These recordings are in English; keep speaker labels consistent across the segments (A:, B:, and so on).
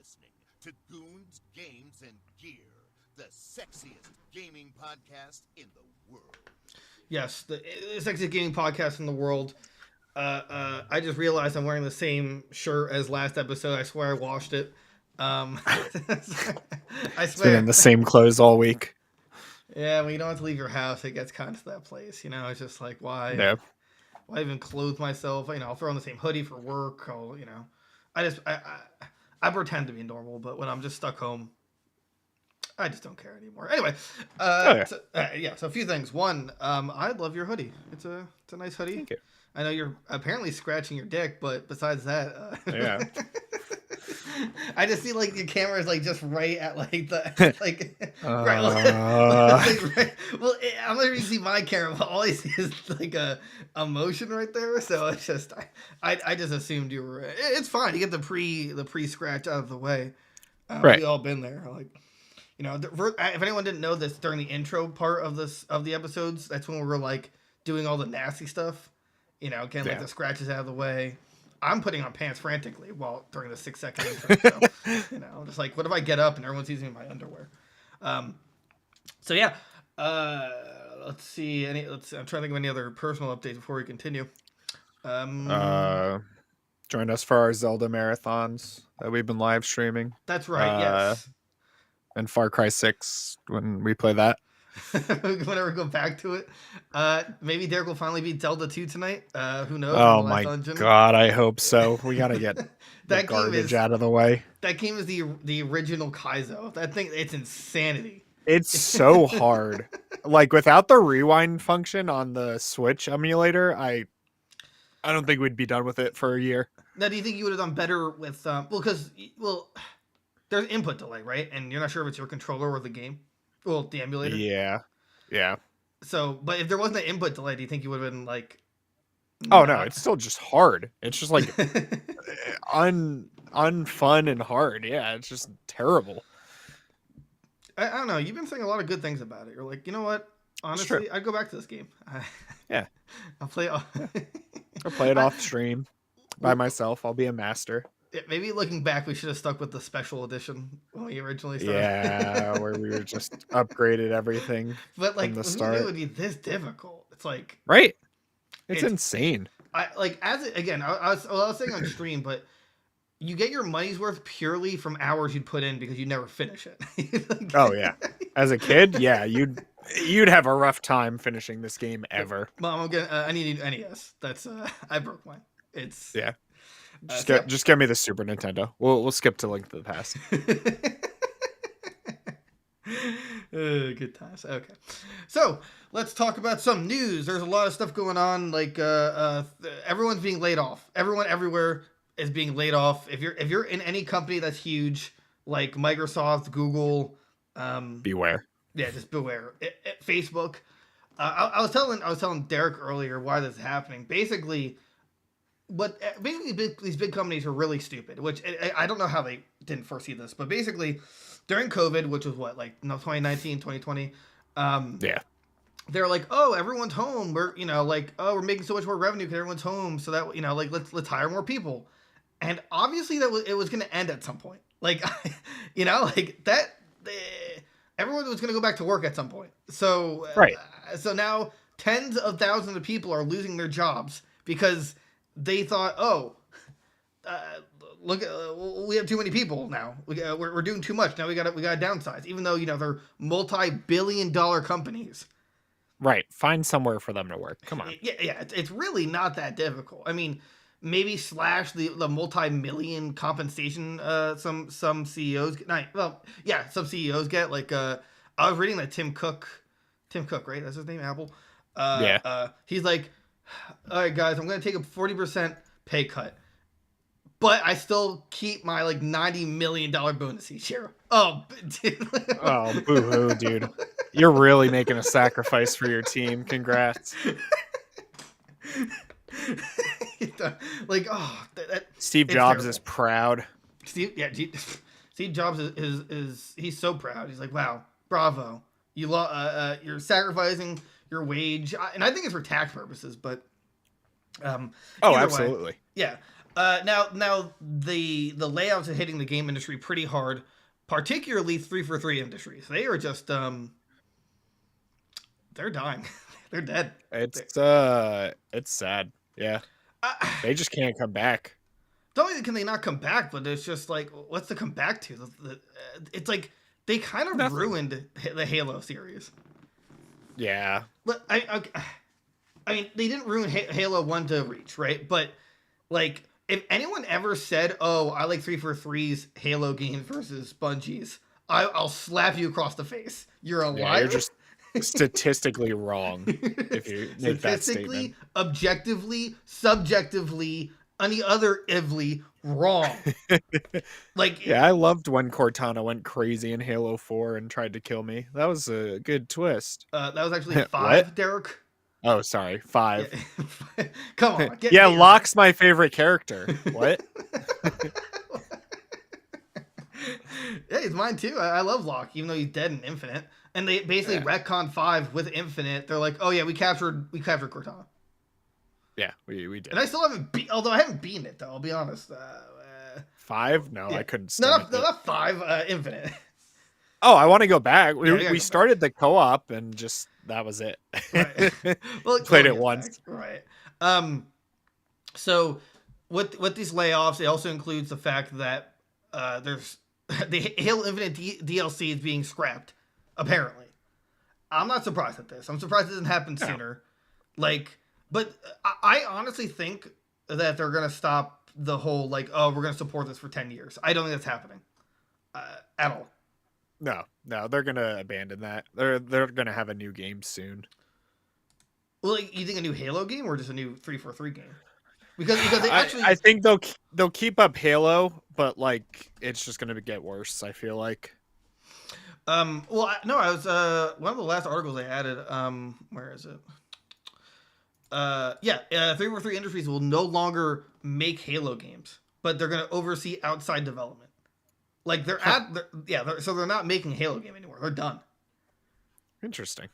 A: listening to Goons, Games, and Gear, the sexiest gaming podcast in the world.
B: Yes, the sexiest gaming podcast in the world. I just realized I'm wearing the same shirt as last episode. I swear I washed it. I
C: It's been in the same clothes all week.
B: Yeah, when you don't have to leave your house, it gets kind of to that place. You know, it's just like, why?
C: Yeah.
B: Why even clothe myself? You know, I'll throw on the same hoodie for work. I pretend to be normal, but when I'm just stuck home, I just don't care anymore. Anyway, so a few things. One, I love your hoodie. It's a nice hoodie.
C: Thank you.
B: I know you're apparently scratching your dick, but besides that,
C: yeah.
B: I just see like your camera is like just right at like the right. Well, I'm not even see my camera, but all I see is like a motion right there. So it's just I just assumed you were. It's fine. You get the pre scratch out of the way.
C: Right.
B: We all been there. Like, you know, if anyone didn't know this, during the intro part of the episodes, that's when we were like doing all the nasty stuff. You know, getting like the scratches out of the way. I'm putting on pants frantically during the 6-second intro. So, you know, just like, what if I get up and everyone's using my underwear? So yeah, let's see. I'm trying to think of any other personal updates before we continue.
C: Join us for our Zelda marathons that we've been live streaming.
B: That's right. Yes.
C: And Far Cry 6 when we play that.
B: Whenever we go back to it, maybe Derek will finally beat Zelda 2 tonight. Who knows?
C: Oh my god, I hope so. We gotta get that garbage out of the way.
B: That game is the original Kaizo. That thing, it's insanity.
C: It's so hard. Like without the rewind function on the Switch emulator, I don't think we'd be done with it for a year.
B: Now, do you think you would have done better with because there's input delay, right? And you're not sure if it's your controller or the game. Well, the emulator.
C: Yeah.
B: So, but if there wasn't an input delay, do you think you would have been like?
C: Oh no, it's still just hard. It's just like unfun and hard. Yeah, it's just terrible.
B: I don't know. You've been saying a lot of good things about it. You're like, you know what? Honestly, I'd go back to this game.
C: Yeah,
B: I'll play.
C: I'll play it off stream by myself. I'll be a master.
B: Maybe looking back, we should have stuck with the special edition when we originally started.
C: Yeah, where we were just upgraded everything.
B: But like,
C: from the
B: who
C: start.
B: knew it would be this difficult? It's like
C: right. It's insane.
B: I was saying on stream, but you get your money's worth purely from hours you'd put in because you never finish it. Like,
C: oh yeah, as a kid, yeah, you'd have a rough time finishing this game ever.
B: Mom, I need an NES. That's I broke mine. It's
C: yeah. Just get me the Super Nintendo. We'll skip to Link to the Past.
B: Good times. Okay, so let's talk about some news. There's a lot of stuff going on. Like everyone's being laid off. Everyone everywhere is being laid off. If you're in any company that's huge, like Microsoft, Google,
C: beware.
B: Yeah, just beware. Facebook. I was telling Derek earlier why this is happening. Basically, these big companies are really stupid. Which I don't know how they didn't foresee this, but basically during COVID, which was 2019, 2020.
C: Yeah.
B: They're like, oh, everyone's home. We're we're making so much more revenue because everyone's home. So that let's hire more people. And obviously it was going to end at some point. Like, everyone was going to go back to work at some point. So
C: right.
B: So now tens of thousands of people are losing their jobs because they thought, look, we have too many people now. We're doing too much. Now we got to downsize. Even though they're multi-billion-dollar companies.
C: Right. Find somewhere for them to work. Come on.
B: Yeah. It's really not that difficult. I mean, maybe slash the multi-million compensation some CEOs get. Some CEOs get. Like I was reading that Tim Cook, right? That's his name, Apple. He's like, all right, guys, I'm going to take a 40% pay cut, but I still keep my like $90 million bonus each year. Oh, dude.
C: Oh, boo-hoo, dude. You're really making a sacrifice for your team. Congrats. Steve Jobs is proud.
B: Steve Jobs is he's so proud. He's like, wow, bravo. You're sacrificing your wage, and I think it's for tax purposes, but
C: absolutely.
B: Yeah. Now the layouts are hitting the game industry pretty hard, particularly 343 Industries. They are just they're dying. They're dead.
C: It's sad. Yeah.
B: Uh,
C: They just can't come back.
B: not only can they not come back, but it's just like, what's to come back to? It's like they kind of
C: Nothing.
B: ruined the Halo series.
C: Yeah.
B: But I mean, they didn't ruin Halo 1 to Reach, right? But like, if anyone ever said, "Oh, I like 343's Halo games versus Bungie's," I'll slap you across the face. You're a liar.
C: You're just statistically wrong if you make that statement.
B: Objectively, subjectively, any other ively wrong. Like,
C: yeah, I loved when Cortana went crazy in Halo 4 and tried to kill me. That was a good twist.
B: That was actually 5, Derek.
C: Oh, sorry, 5.
B: Yeah. Come on.
C: Yeah, Locke's my favorite character. What?
B: Yeah, he's mine too. I love Locke, even though he's dead in Infinite. And they basically retconned 5 with Infinite. They're like, oh yeah, we captured Cortana.
C: Yeah, we did.
B: And I still haven't although I haven't beaten it though. I'll be honest.
C: 5? No,
B: yeah.
C: I couldn't.
B: Not 5. Infinite.
C: Oh, I want to go back. We
B: go
C: started the co-op and just that was it.
B: Right. Well,
C: played it once.
B: Back. Right. So with these layoffs, it also includes the fact that there's the Halo Infinite DLC is being scrapped. Apparently, I'm not surprised at this. I'm surprised it didn't happen sooner. But I honestly think that they're gonna stop the whole we're gonna support this for 10 years. I don't think that's happening at all.
C: No, they're gonna abandon that. They're gonna have a new game soon.
B: Well, you think a new Halo game or just a new 343 game? Because they actually,
C: I think they'll keep up Halo, but it's just gonna get worse. I feel like.
B: Well, no, I was one of the last articles I added. Where is it? 343 Industries will no longer make Halo games, but they're gonna oversee outside development. Like so they're not making a Halo game anymore. They're done.
C: Interesting.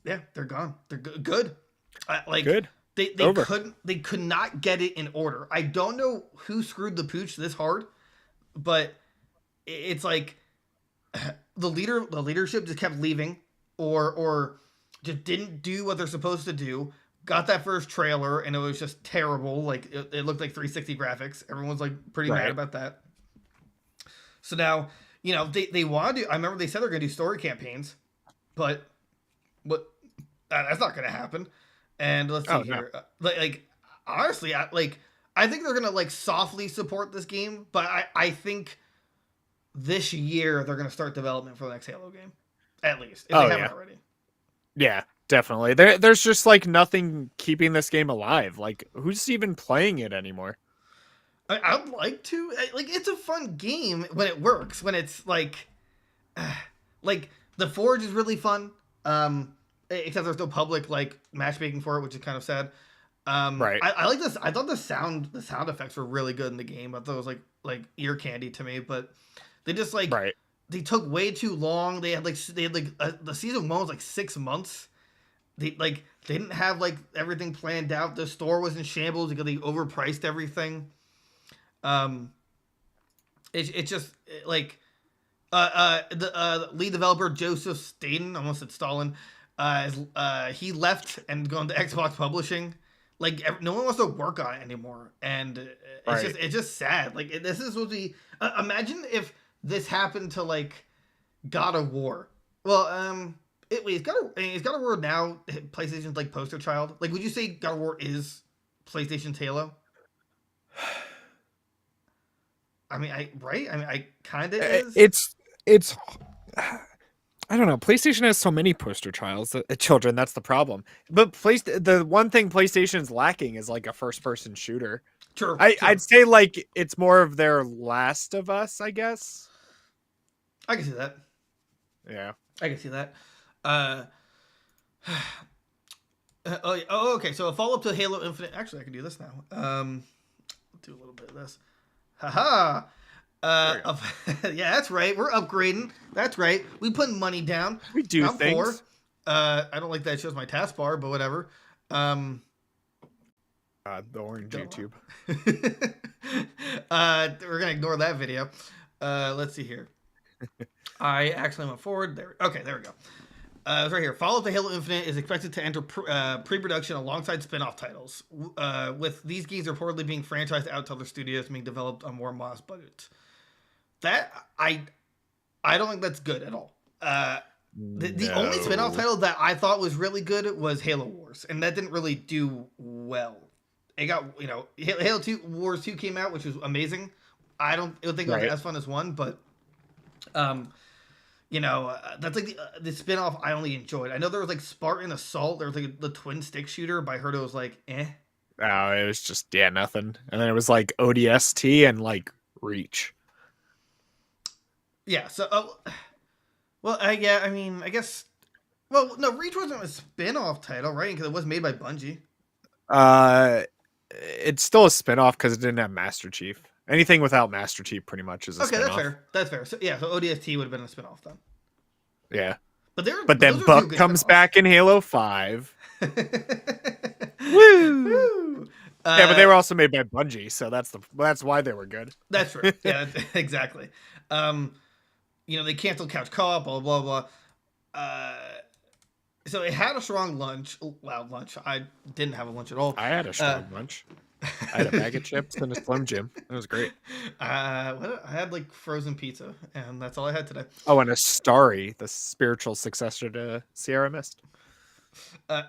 B: Yeah, they're gone. They're good.
C: Good.
B: They could not get it in order. I don't know who screwed the pooch this hard, but it's like the leadership just kept leaving or just didn't do what they're supposed to do. Got that first trailer and it was just terrible. Like it looked like 360 graphics. Everyone's like pretty mad about that. So now, they want to do, I remember they said they're going to do story campaigns, but that's not going to happen. And let's see here. No. Honestly, I think they're going to softly support this game, but I think this year they're going to start development for the next Halo game. At least, if they haven't already.
C: Yeah, definitely. There's just nothing keeping this game alive. Who's even playing it anymore?
B: I'd like to. It's a fun game when it works. When it's the Forge is really fun. Except there's no public matchmaking for it, which is kind of sad.
C: Right.
B: I like this. I thought the sound effects were really good in the game. I thought it was like ear candy to me, but they just they took way too long. They had the season 1 was 6 months. They didn't have everything planned out. The store was in shambles because they overpriced everything. It's just the lead developer Joseph Staten, almost said Stalin, he left and gone to Xbox Publishing. No one wants to work on it anymore, and it's just sad. This is supposed to be. Imagine if this happened to God of War. Well, is God of War now PlayStation's poster child? Would you say God of War is PlayStation's Halo? I mean, I kind of is.
C: It's. I don't know. PlayStation has so many poster children. That's the problem. But the one thing PlayStation is lacking is a first-person shooter.
B: True.
C: I'd say it's more of their Last of Us, I guess.
B: I can see that.
C: Yeah,
B: I can see that. Okay. So a follow-up to Halo Infinite. Actually, I can do this now. Do a little bit of this. Haha. Yeah, that's right. We're upgrading. That's right. We put money down.
C: We do things.
B: I don't like that it shows my taskbar, but whatever.
C: The orange YouTube.
B: We're gonna ignore that video. Let's see here. I actually went forward. There. Okay, there we go. It's right here. Fall of the Halo Infinite is expected to enter pre-production alongside spin-off titles, with these games reportedly being franchised out to other studios and being developed on more modest budgets. That I don't think that's good at all. The only spin-off title that I thought was really good was Halo Wars, and that didn't really do well. It got, Halo 2 Wars 2 came out, which was amazing. I don't think it was as fun as 1, but that's like the spin-off I only enjoyed. I know there was like Spartan Assault, there was like the twin stick shooter, but I heard it was like
C: Oh, it was just nothing. And then it was like ODST and like Reach.
B: Yeah, so I guess. Well, no, Reach wasn't a spin-off title, right? Because it was made by Bungie.
C: It's still a spin-off because it didn't have Master Chief. Anything without Master Chief pretty much is a spin-off.
B: Okay, that's fair. So ODST would have been a spin-off then.
C: Yeah.
B: But
C: then Buck comes back in Halo 5.
B: Woo!
C: Yeah, but they were also made by Bungie, so that's why they were good.
B: That's true. Yeah, exactly. They canceled Couch Co-op, blah blah blah. So it had a strong lunch. Lunch. I didn't have a lunch at all.
C: I had a strong lunch. I had a bag of chips and a Slim Jim. It was great.
B: I had like frozen pizza, and that's all I had today.
C: Oh, and a Starry, the spiritual successor to Sierra Mist.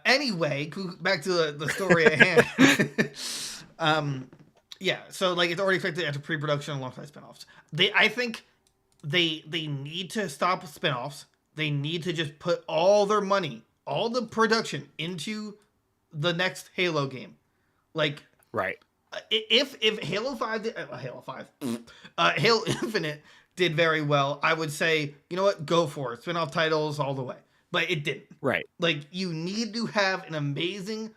B: Anyway, back to the story at hand. Yeah, so like it's already expected to enter pre-production alongside spinoffs. I think they need to stop spinoffs. They need to just put all their money, all the production into the next Halo game. Like,
C: right.
B: If Halo 5 Halo Infinite did very well, I would say, you know what, go for it. Spin-off titles all the way. But it didn't.
C: Right.
B: Like, you need to have an amazing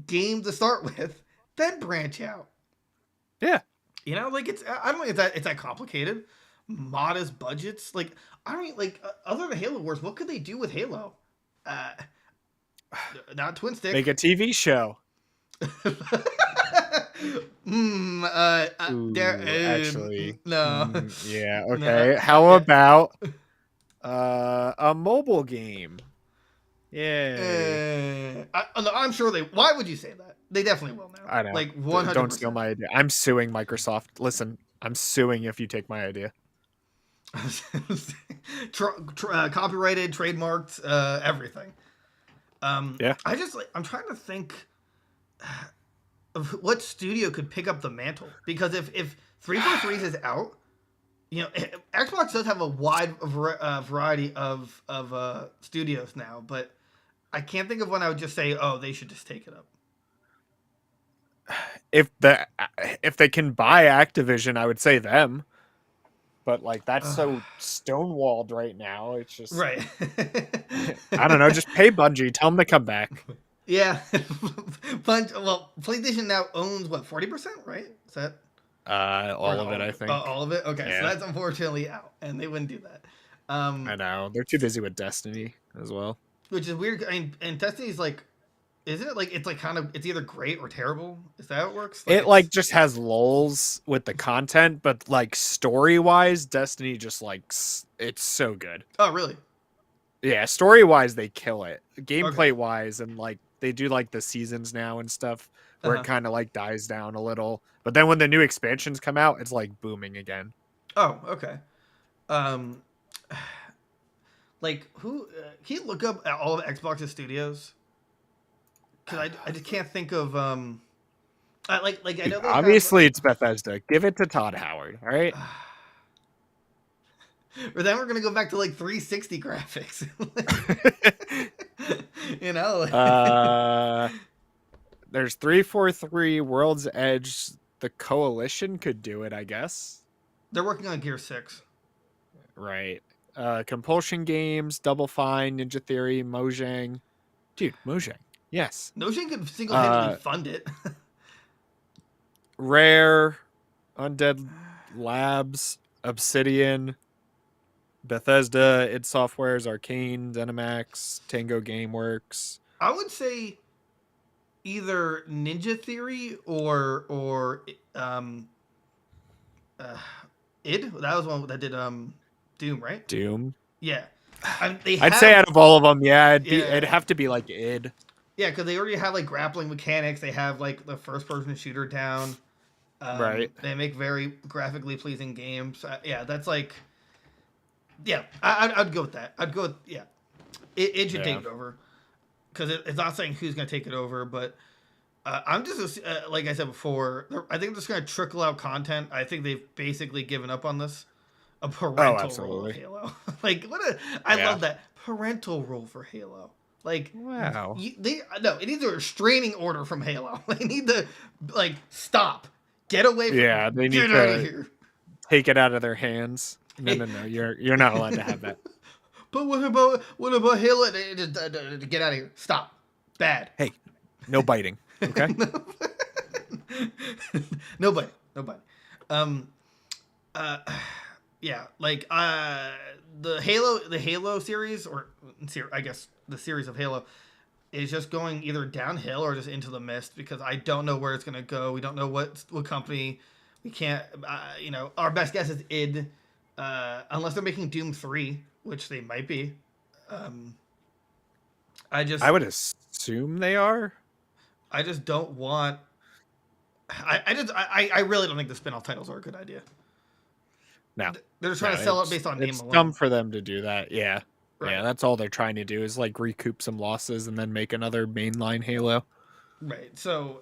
B: game to start with, then branch out.
C: Yeah.
B: I don't think it's that complicated. Modest budgets. Like, I don't other than Halo Wars, what could they do with Halo? Not twin stick.
C: Make a TV show.
B: Actually, no.
C: Yeah. Okay. No. How about a mobile game? Yeah.
B: I'm sure they. Why would you say that? They definitely will now.
C: I know.
B: Like 100%.
C: Don't steal my idea. I'm suing Microsoft. Listen, I'm suing if you take my idea.
B: Copyrighted, trademarked, everything.
C: Yeah.
B: I'm trying to think of what studio could pick up the mantle, because if 343 is out, Xbox does have a wide variety of studios now, but I can't think of one I would just say, oh, they should just take it up.
C: If they can buy Activision, I would say them. But that's so stonewalled right now. It's just
B: right.
C: I don't know. Just pay Bungie. Tell them to come back.
B: Yeah. Well, PlayStation now owns 40%, right? Is that
C: all of it? I think
B: all of it. Okay, yeah. So that's unfortunately out, and they wouldn't do that.
C: I know they're too busy with Destiny as well,
B: which is weird. I mean, and Destiny's isn't it it's kind of, it's either great or terrible? Is that how it works?
C: It just has lulls with the content, but story wise, Destiny just it's so good.
B: Oh, really?
C: Yeah, story wise they kill it. Gameplay wise, and they do the seasons now and stuff where it kind of dies down a little. But then when the new expansions come out, it's booming again.
B: Oh, okay. Who can you look up all of Xbox's studios? Because I just can't think of I know
C: obviously it's Bethesda. Give it to Todd Howard, all right?
B: Or then we're gonna go back to 360 graphics.
C: There's 343, World's Edge. The Coalition could do it, I guess.
B: They're working on Gear 6.
C: Right. Compulsion Games, Double Fine, Ninja Theory, Mojang. Dude, Mojang. Yes.
B: Mojang could single-handedly fund it.
C: Rare, Undead Labs, Obsidian, Bethesda, id Softwares, Arcane, ZeniMax, Tango Gameworks.
B: I would say either Ninja Theory or id. That was one that did Doom, right?
C: Doom.
B: Yeah.
C: I'd say out of all of them, yeah, it'd
B: Yeah.
C: have to be like id.
B: Yeah, because they already have like grappling mechanics. They have like the first-person shooter down.
C: Right.
B: They make very graphically pleasing games. Yeah, that's like. Yeah, I'd go with that. I'd go with It should take it over, because it's not saying who's going to take it over, but I'm just like I said before. I think they're just going to trickle out content. I think they've basically given up on this. A parental role of Halo. Like I love that parental role for Halo. Like
C: wow.
B: It needs a restraining order from Halo. They need to stop, get away from.
C: Yeah, they need to take it out of their hands. No, you're not allowed to have that.
B: But what about Halo? Get out of here! Stop. Bad.
C: Hey, no biting. Okay.
B: Nobody. Yeah, like the Halo series, I guess the series of Halo, is just going either downhill or just into the mist, because I don't know where it's gonna go. We don't know what company. We can't. Our best guess is id, unless they're making Doom 3, which they might be. I
C: would assume they are.
B: I just don't want. I really don't think the spin-off titles are a good idea.
C: No,
B: they're trying to sell it based on name alone.
C: It's dumb for them to do that. Yeah,
B: right.
C: Yeah, that's all they're trying to do is like recoup some losses and then make another mainline Halo.
B: Right. So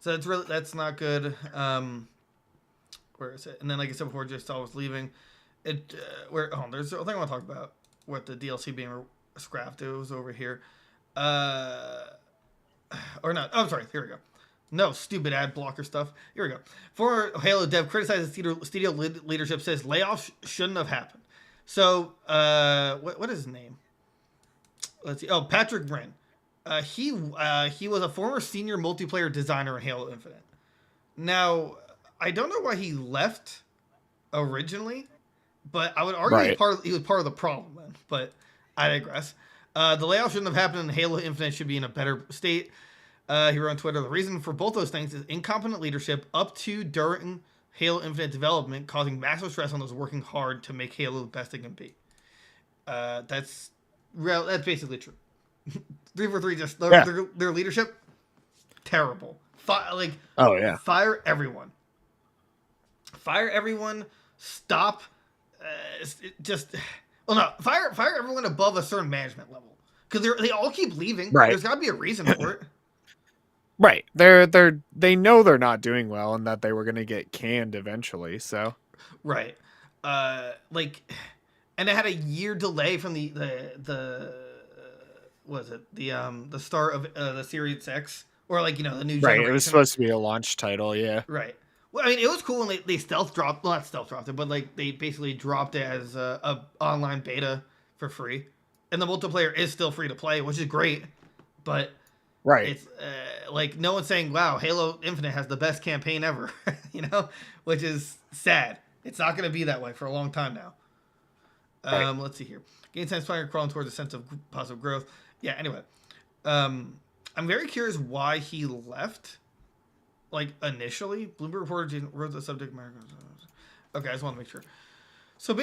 B: that's not good. Where is it? And then, like I said before, just I was leaving. There's a thing I want to talk about with the DLC being scrapped. It was over here. Or not. Oh, I'm sorry. Here we go. No, stupid ad blocker stuff. Here we go. Former Halo dev criticizes studio leadership, says layoffs shouldn't have happened. So, what is his name? Let's see. Oh, Patrick Brin. He was a former senior multiplayer designer in Halo Infinite. Now, I don't know why he left originally, but I would argue he was part of the problem then. But I digress. The layoff shouldn't have happened, and Halo Infinite should be in a better state. He wrote on Twitter, the reason for both those things is incompetent leadership up to during Halo Infinite development, causing massive stress on those working hard to make Halo the best it can be. That's basically true. 343, just their leadership, terrible. Fire everyone. Fire everyone. Stop. Fire everyone above a certain management level, because they all keep leaving.
C: Right.
B: There's got to be a reason for it.
C: Right. They know they're not doing well and that they were going to get canned eventually. So.
B: Right. And it had a year delay from the start of the Series X, or the new generation.
C: Right. It was supposed to be a launch title. Yeah.
B: Right. Well, I mean, it was cool when they stealth dropped. Well, not stealth dropped it, but they basically dropped it as a online beta for free, and the multiplayer is still free to play, which is great. But it's no one's saying, "Wow, Halo Infinite has the best campaign ever," which is sad. It's not going to be that way for a long time now. Let's see here. Game time inspired crawling towards a sense of positive growth. Yeah. Anyway, I'm very curious why he left. Initially, Bloomberg reporter wrote the subject matter. Okay, I just want to make sure. So,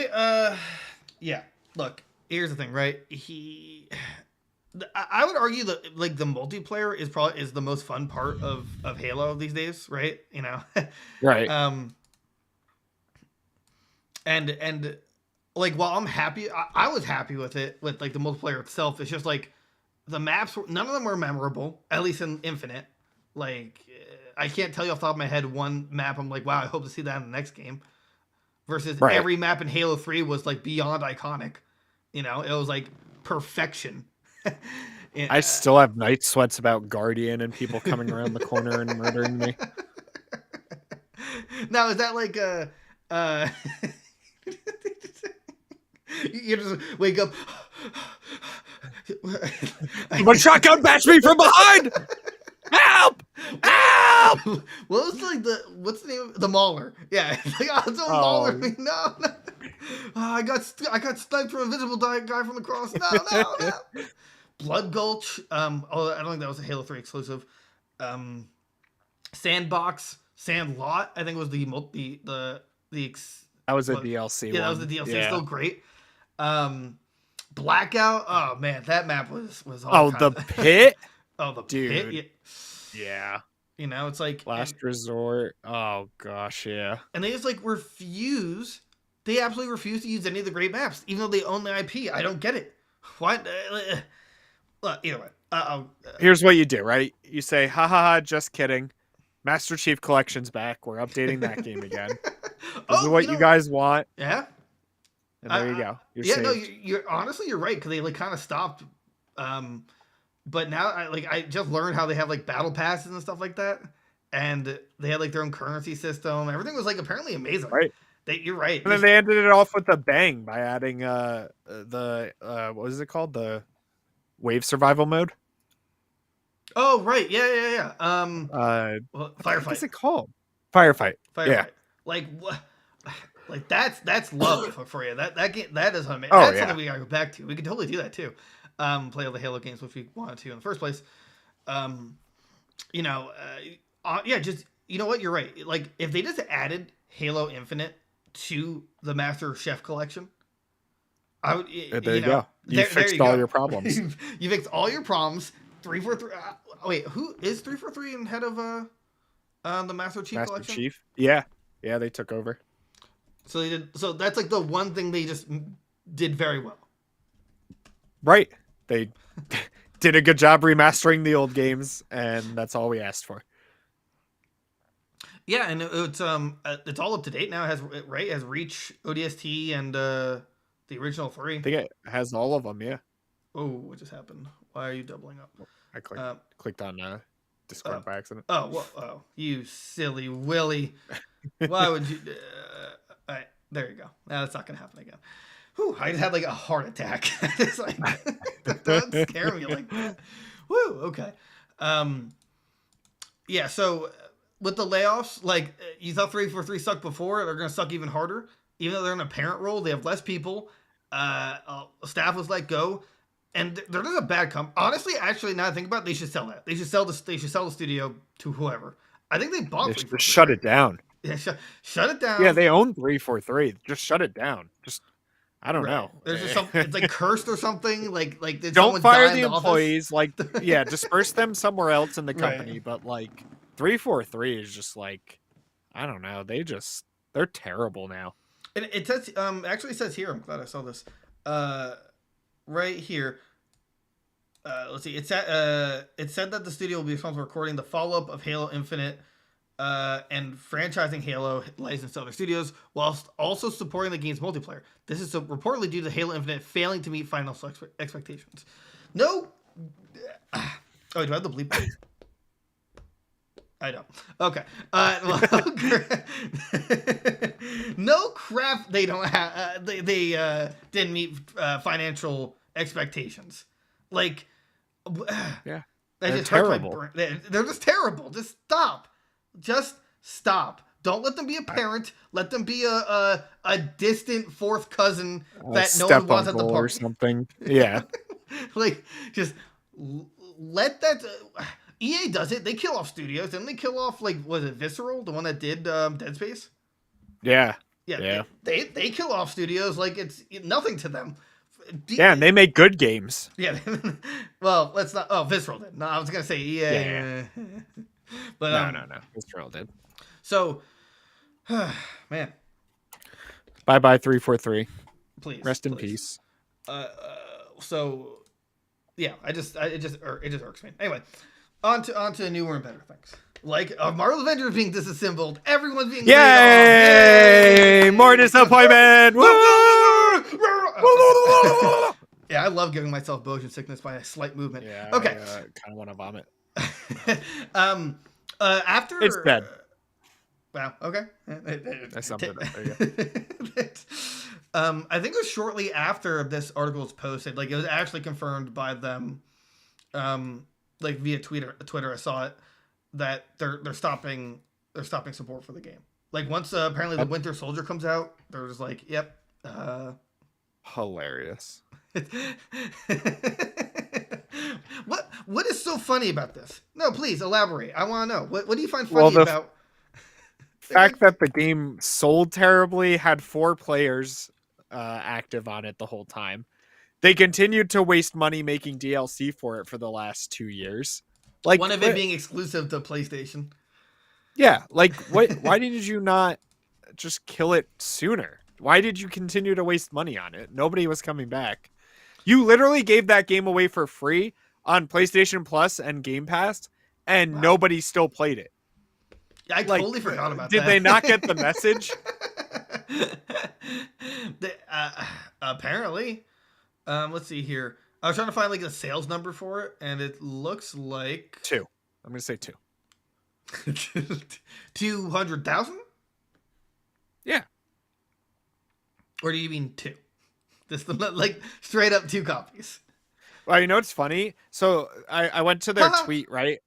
B: yeah. Look, here's the thing, right? I would argue that the multiplayer is the most fun part of Halo these days, right?
C: Right.
B: And while I'm happy, I was happy with it, with the multiplayer itself. It's just the maps none of them were memorable, at least in Infinite. I can't tell you off the top of my head one map I'm like, wow, I hope to see that in the next game. Versus every map in Halo 3 was beyond iconic. It was perfection.
C: I still have night sweats about Guardian and people coming around the corner and murdering me.
B: Now, is that you just wake up.
C: Someone shotgun bashed me from behind! Help! Help!
B: What's the name of the Mauler? Yeah, it's a Mauler. No. I got sniped from an invisible guy from the cross. No. Blood Gulch. Oh, I don't think that was a Halo 3 exclusive. Sandbox, Sandlot. I think was the
C: That was a
B: what,
C: DLC.
B: yeah,
C: one.
B: that was the DLC.
C: Yeah.
B: Still great. Blackout. Oh man, that map was
C: Oh,
B: all
C: the
B: kinds of-
C: pit.
B: Oh, the
C: Dude.
B: pit.
C: Yeah.
B: You know, it's like
C: Last resort. Oh gosh, yeah.
B: and they just like refuse. They absolutely refuse to use any of the great maps, even though they own the IP. I don't get it. What? Well, either way.
C: Here's what you do, right? You say, "Ha ha ha, just kidding." Master Chief Collection's back. We're updating that game again. This is what you guys want.
B: Yeah.
C: And there you go. You're
B: yeah,
C: saved.
B: no, you're honestly you're right because they like kind of stopped. But now I just learned how they have like battle passes and stuff like that, and they had like their own currency system. Everything was like apparently amazing.
C: Right.
B: You're right.
C: And then they ended it off with a bang by adding the what was it called? The wave survival mode.
B: Oh right, yeah.
C: What
B: Firefight.
C: is it called? Firefight. Yeah.
B: Like what? Like that's love for you. That game that is amazing.
C: Oh,
B: That's
C: yeah.
B: something we gotta go back to. We could totally do that too. Play all the Halo games which we wanted to in the first place. Yeah, just you know what? You're right. Like if they just added Halo Infinite to the Master Chef Collection, I would.
C: There you go. You fixed all your problems.
B: You fixed all your problems. 343. Wait, who is 343 in head of the Master Chief
C: Master
B: Collection?
C: Chief. Yeah, they took over.
B: So they did. So that's like the one thing they just did very well.
C: Right. They did a good job remastering the old games, and that's all we asked for.
B: Yeah, and it's all up to date now. It has Reach, ODST, and the original 3.
C: I think it has all of them. Yeah.
B: Oh, what just happened? Why are you doubling up?
C: I clicked on Discord by accident.
B: Oh, you silly Willy! Why would you? All right, there you go. Now that's not gonna happen again. Whew, I just had like a heart attack. It's like don't scare me like that. Woo. Okay. Yeah. So with the layoffs, like you thought 343 sucked before, they're gonna suck even harder. Even though they're in a parent role, they have less people. Staff was let go. And they're just a bad company. Honestly, actually, now I think about it, they should sell that. They should sell the studio to whoever. I think they bought.
C: They should shut it down.
B: Yeah, shut it down.
C: Yeah, they own 343. Just shut it down. Just I don't know.
B: There's just something. It's like cursed or something. Like
C: don't fire the employees. Like disperse them somewhere else in the company. Right. But like 343 is just like I don't know. They're terrible now.
B: And it says actually it says here. I'm glad I saw this. Right here. Let's see. It said that the studio will be responsible for recording the follow-up of Halo Infinite and franchising Halo licensed to other studios, whilst also supporting the game's multiplayer. This is reportedly due to Halo Infinite failing to meet final expectations. No. Oh, do I have the bleep? I don't. Okay. No crap. They don't have. They didn't meet financial expectations. Like,
C: yeah,
B: they're
C: terrible.
B: They're just terrible. Just stop. Just stop. Don't let them be a parent. Let them be a distant fourth cousin that no one wants at the party
C: or something. Yeah.
B: Like, just let that. EA does it. They kill off studios. Didn't they kill off, like, was it Visceral? The one that did Dead Space?
C: Yeah.
B: Yeah. They kill off studios like it's nothing to them.
C: Yeah, and they make good games.
B: Yeah. Well, let's not. Oh, Visceral did. No, I was going to say EA.
C: Yeah.
B: But
C: no. Visceral did.
B: So, man.
C: Bye-bye 343.
B: Please.
C: Rest in peace.
B: So, yeah, it just irks me. Anyway. On to newer and better things. Like Marvel Avengers being disassembled, everyone's being
C: Yay! More disappointment!
B: Yeah, I love giving myself motion sickness by a slight movement.
C: Yeah.
B: Okay.
C: I kind of want to vomit.
B: After
C: it's bad.
B: Wow. Okay.
C: I summed it up. There you go.
B: I think it was shortly after this article was posted. Like it was actually confirmed by them. Like via Twitter, I saw it that they're stopping support for the game. Like once apparently the Winter Soldier comes out, they're just like, yep.
C: Hilarious.
B: What is so funny about this? No, please elaborate. I want to know. What do you find funny about?
C: Fact that the game sold terribly, had 4 players active on it the whole time. They continued to waste money making DLC for it for the last 2 years. Like
B: one of it being exclusive to PlayStation.
C: Yeah, like why did you not just kill it sooner? Why did you continue to waste money on it? Nobody was coming back. You literally gave that game away for free on PlayStation Plus and Game Pass, and nobody still played it.
B: I totally forgot about that.
C: Did they not get the message?
B: Apparently. Let's see here. I was trying to find like a sales number for it, and it looks like
C: 2. I'm gonna say 2.
B: 200,000?
C: Yeah.
B: Or do you mean 2? Just like straight up 2 copies.
C: Well, you know what's funny? So I went to their tweet, right?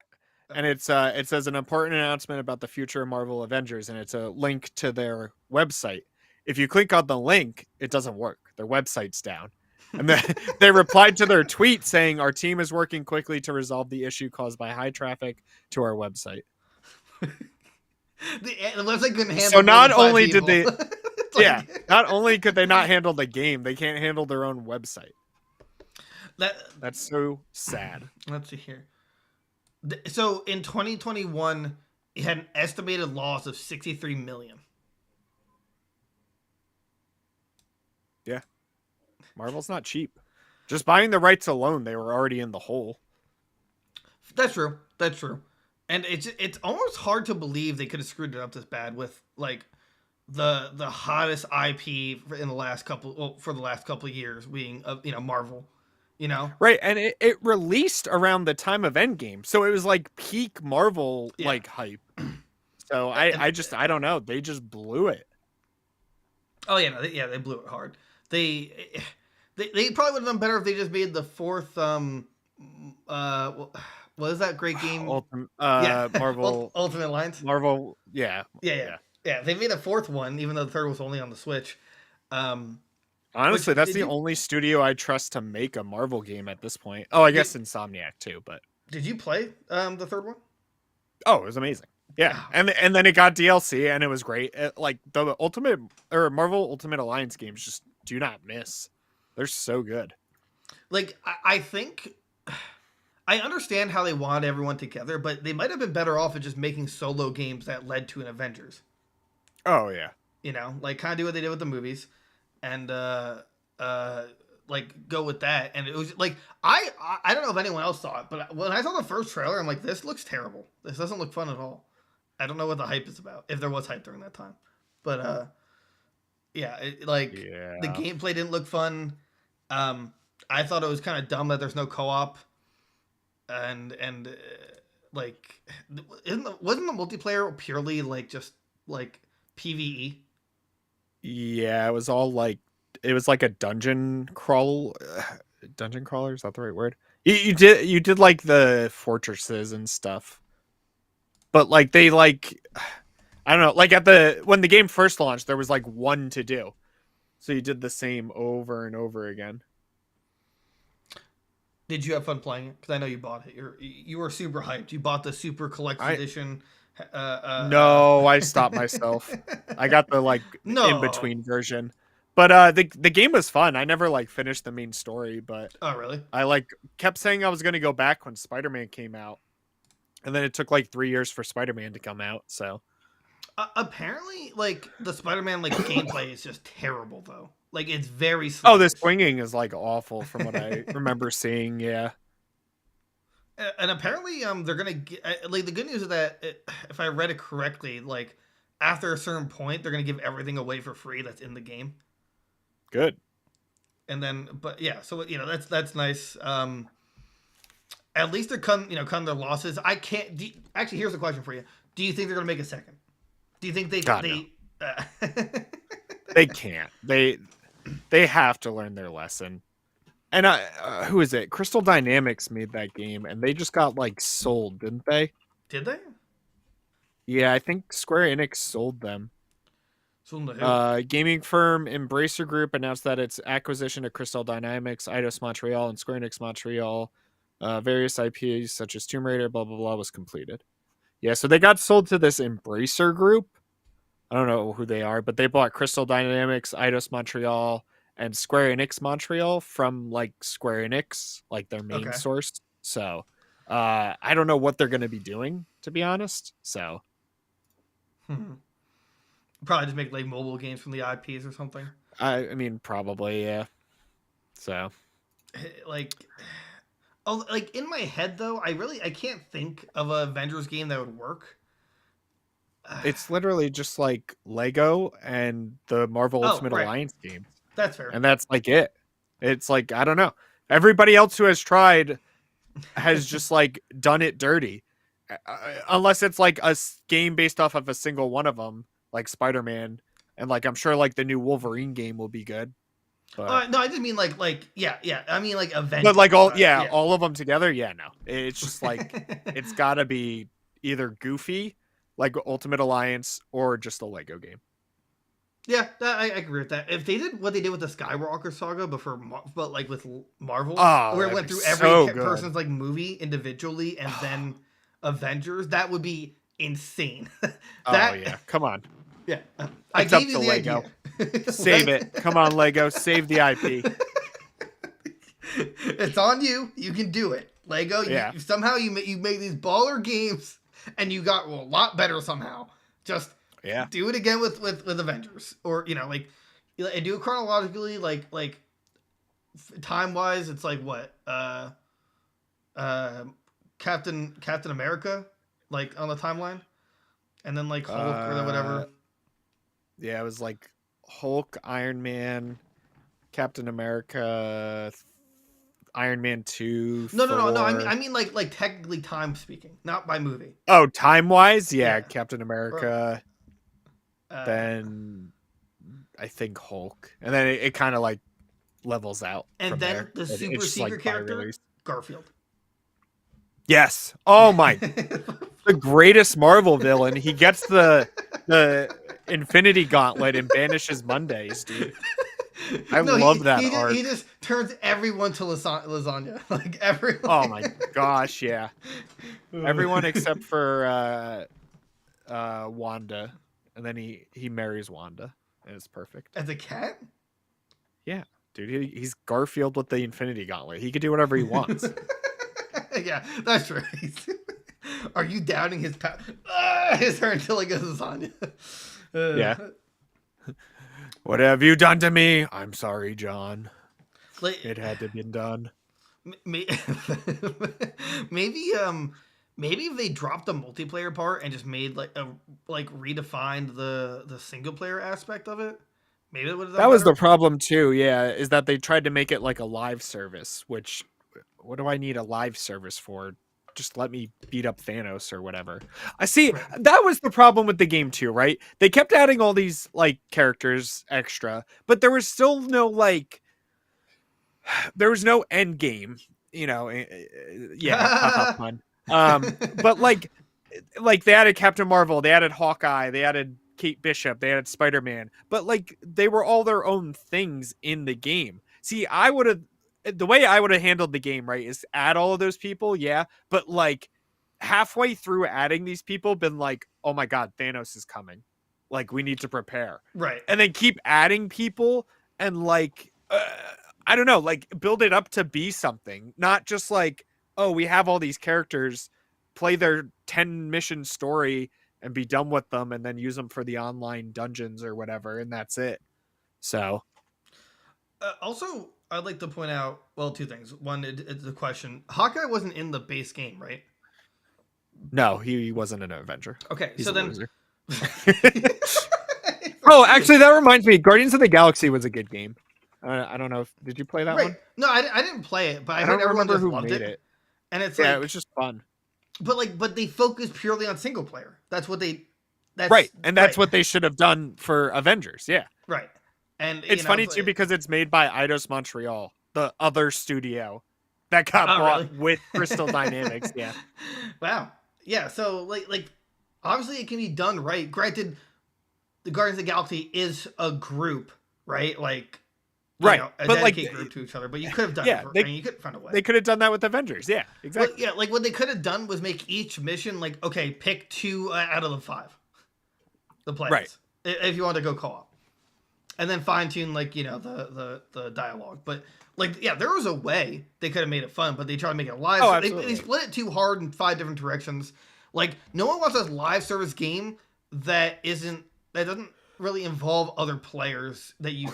C: And it says an important announcement about the future of Marvel Avengers, and it's a link to their website. If you click on the link, it doesn't work. Their website's down. And then they replied to their tweet saying, "Our team is working quickly to resolve the issue caused by high traffic to our website."
B: The website couldn't handle.
C: So not only
B: people.
C: did they, not only could they not handle the game, they can't handle their own website. That's so sad.
B: Let's see here. So in 2021, it had an estimated loss of 63 million.
C: Yeah, Marvel's not cheap. Just buying the rights alone, they were already in the hole.
B: That's true. That's true. And it's almost hard to believe they could have screwed it up this bad with like the hottest IP in the last couple of years being Marvel,
C: right, and it released around the time of Endgame, so it was like peak Marvel like hype. So I don't know, they just blew it.
B: Oh yeah, they blew it hard. They probably would have done better if they just made the 4th what is that great game?
C: Marvel
B: Ultimate Alliance.
C: Marvel, yeah.
B: They made a 4th one, even though the 3rd was only on the Switch.
C: Honestly, that's the only studio I trust to make a Marvel game at this point. Oh, I guess Insomniac too, but
B: did you play the 3rd one?
C: Oh, it was amazing. Yeah, and then it got DLC and it was great. Like the Marvel Ultimate Alliance games just do not miss. They're so good.
B: Like I think I understand how they wanted everyone together, but they might have been better off at just making solo games that led to an Avengers.
C: Oh yeah.
B: Like kind of do what they did with the movies, and like go with that. And it was like I don't know if anyone else saw it, but when I saw the first trailer, I'm like, this looks terrible. This doesn't look fun at all. I don't know what the hype is about, if there was hype during that time. But the gameplay didn't look fun. I thought it was kind of dumb that there's no co-op. And like wasn't the multiplayer purely like just like PvE?
C: Yeah, it was all like a dungeon crawl. Dungeon crawler, is that the right word? You did like the fortresses and stuff, but like they like I don't know, like when the game first launched, there was like one to do, so you did the same over and over again.
B: Did you have fun playing it? Because I know you bought it. You were super hyped. You bought the super collector's edition.
C: No, I stopped myself. I got the in between version, but the game was fun. I never like finished the main story, but
B: oh really?
C: I kept saying I was gonna go back when Spider-Man came out, and then it took 3 years for Spider-Man to come out. So
B: apparently, the Spider-Man gameplay is just terrible though. It's very slow.
C: Oh, the swinging is awful from what I remember seeing. Yeah.
B: And apparently, they're gonna get the good news is that if I read it correctly, after a certain point, they're gonna give everything away for free that's in the game.
C: Good.
B: And then, but yeah, so that's nice. At least they're cutting their losses. I can't. Actually, here's a question for you: do you think they're gonna make a second? Do you think they?
C: No. They can't. They have to learn their lesson. And who is it? Crystal Dynamics made that game, and they just got sold, didn't they?
B: Did they?
C: Yeah, I think Square Enix sold them.
B: Sold them to who?
C: Gaming firm Embracer Group announced that its acquisition of Crystal Dynamics, Eidos Montreal, and Square Enix Montreal Various IPs such as Tomb Raider, blah blah blah, was completed. Yeah, so they got sold to this Embracer group. I don't know who they are, but they bought Crystal Dynamics, Eidos Montreal, and Square Enix Montreal from like Square Enix, like their main
B: Okay.
C: source. So I don't know what they're going to be doing, to be honest. So
B: Probably just make like mobile games from the IPs or something.
C: I mean, probably, yeah. So
B: Like, oh, like in my head though, I can't think of a Avengers game that would work.
C: it's literally just like Lego and the Marvel
B: Oh,
C: Ultimate
B: right.
C: Alliance games.
B: That's fair.
C: And that's like it. It's like, I don't know. Everybody else who has tried has just like done it dirty. Unless it's like a game based off of a single one of them, like Spider-Man, and like I'm sure like the new Wolverine game will be good. But
B: No, I just mean like yeah. I mean like Avengers.
C: but like all
B: yeah.
C: all of them together, yeah, no. It's just like it's got to be either goofy, like Ultimate Alliance, or just a Lego game.
B: Yeah, I agree with that. If they did what they did with the Skywalker saga, but like with Marvel,
C: Oh,
B: where it
C: that'd
B: went
C: be
B: through every
C: so good.
B: person's like movie individually and then Avengers, that would be insane.
C: Oh yeah, come on.
B: Yeah, I
C: It's up
B: gave you
C: to
B: the
C: Lego.
B: idea.
C: Save it. Come on, Lego. Save the IP.
B: It's on you. You can do it, Lego.
C: Yeah.
B: Somehow you make these baller games, and you got a lot better somehow. Just do it again with Avengers, or like and do it chronologically, like time wise. It's like what Captain America, like on the timeline, and then like Hulk or whatever.
C: Yeah, it was like Hulk, Iron Man, Captain America, Iron Man 2.
B: No. I mean like technically time speaking, not by movie.
C: Oh, time wise, yeah. Captain America. Then I think Hulk, and then it kind of like levels out.
B: And then
C: there.
B: the super secret
C: like
B: character, Garfield.
C: Yes. Oh my, the greatest Marvel villain. He gets the Infinity Gauntlet and banishes Mondays, dude. I love that art.
B: He just turns everyone to lasagna. Like everyone.
C: Oh my gosh, yeah. Everyone except for Wanda, and then he marries Wanda, and it's perfect.
B: As a cat?
C: Yeah, dude. He's Garfield with the Infinity Gauntlet. He could do whatever he wants.
B: Yeah, that's right. Are you doubting his power? His turn until he goes lasagna.
C: Yeah. What have you done to me? I'm sorry, John. It had to be done.
B: Maybe if they dropped the multiplayer part and just made redefined the single player aspect of it, maybe it would have.
C: That was the problem too. Yeah, is that they tried to make it like a live service. Which, what do I need a live service for? Just let me beat up Thanos or whatever. I see. That was the problem with the game too, right? They kept adding all these like characters extra, but there was still no like. There was no end game, yeah, fun. But like they added Captain Marvel, they added Hawkeye, they added Kate Bishop, they added Spider-Man, but like they were all their own things in the game. See, the way I would have handled the game, right, is add all of those people, yeah, but like halfway through adding these people, been like, oh my god, Thanos is coming, like we need to prepare,
B: right,
C: and then keep adding people and like. I don't know, like build it up to be something, not just like, oh, we have all these characters, play their 10 mission story and be done with them and then use them for the online dungeons or whatever. And that's it. So.
B: Also, I'd like to point out, well, two things. One, it's the question. Hawkeye wasn't in the base game, right?
C: No, he wasn't an Avenger.
B: Okay,
C: He's
B: so then.
C: Loser. Oh, actually, that reminds me. Guardians of the Galaxy was a good game. I don't know. Did you play that one?
B: No, I didn't play it, but I heard
C: don't
B: everyone
C: remember
B: just
C: who
B: loved
C: made
B: it. And it's
C: it was just fun.
B: But they focus purely on single player. That's what they.
C: Right, and that's what they should have done for Avengers. Yeah.
B: Right, and
C: it's funny too because it's made by Eidos Montreal, the other studio that got bought with Crystal Dynamics. Yeah.
B: Wow. Yeah. So like, obviously it can be done right. Granted, the Guardians of the Galaxy is a group, right? Like.
C: Right.
B: a
C: But like,
B: dedicated group to each other. But you could have done
C: yeah,
B: it. You could find a way.
C: they could have done that with Avengers. Yeah, exactly.
B: Well, yeah, like what they could have done was make each mission like, okay, pick 2 out of the 5. The plans.
C: Right.
B: If you want to go co-op. And then fine tune like, the dialogue. But like, yeah, there was a way they could have made it fun, but they tried to make it live.
C: Oh,
B: So
C: absolutely.
B: they split it too hard in 5 different directions. Like, no one wants a live service game that doesn't really involve other players that you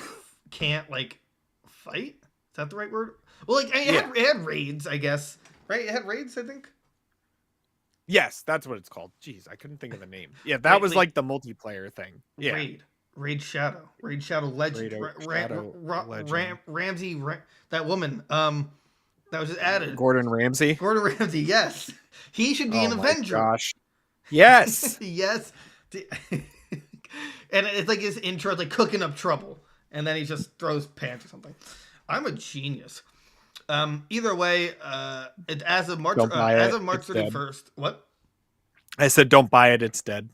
B: can't like fight. Is that the right word? Well, like it had raids, I guess. Right? It had raids, I think.
C: Yes, that's what it's called. Jeez, I couldn't think of the name. Yeah, that was like the multiplayer thing. Yeah.
B: Raid Shadow Legend.
C: Legend.
B: Ramsey, that woman. That was just added.
C: Gordon Ramsay.
B: Yes, he should be an Avenger.
C: Gosh, yes,
B: yes. And it's like his intro, it's like cooking up trouble, and then he just throws pants or something. I'm a genius. Either way, as of March 31st. What?
C: I said, don't buy it. It's dead.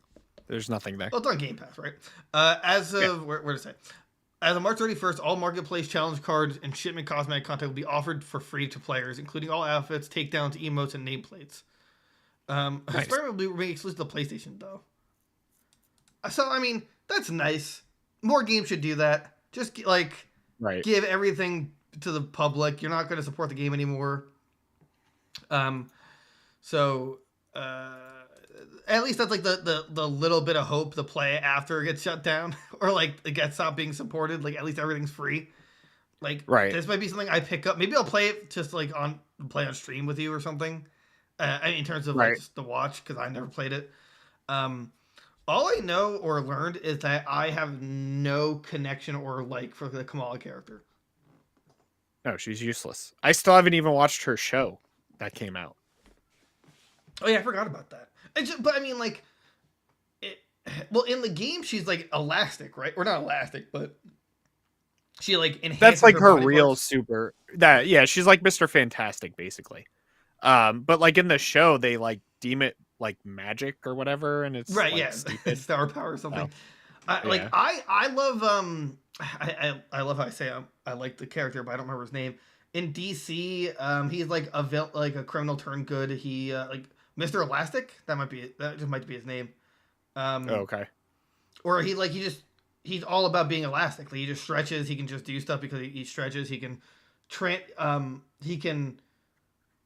C: There's nothing there.
B: Oh, it's on Game Pass, right? As of where to say? As of March 31st, all marketplace challenge cards and shipment cosmetic content will be offered for free to players, including all outfits, takedowns, emotes, and nameplates.
C: Nice.
B: Experiment will be exclusive to PlayStation, though. So, I mean, that's nice. More games should do that. Just give everything to the public. You're not going to support the game anymore. So at least that's like the little bit of hope to play after it gets shut down or like it gets stopped being supported. Like at least everything's free. Like this might be something I pick up. Maybe I'll play it just like play on stream with you or something. In terms of like just to watch, because I never played it. All I know or learned is that I have no connection or like for the Kamala character.
C: No, she's useless. I still haven't even watched her show that came out.
B: Oh yeah, I forgot about that. But I mean, like, well, in the game she's like elastic, right? Or not elastic, but she like enhances.
C: That's like her real
B: parts.
C: super. She's like Mr. Fantastic, basically. But like in the show, they like deem it like magic or whatever, and it's stupid.
B: Star power or something.
C: No.
B: I love I love how I say I like the character, but I don't remember his name. In DC, he's like a criminal turned good. He like Mr. Elastic. That just might be his name.
C: Okay.
B: Or he's all about being elastic. Like, he just stretches. He can just do stuff because he stretches. He can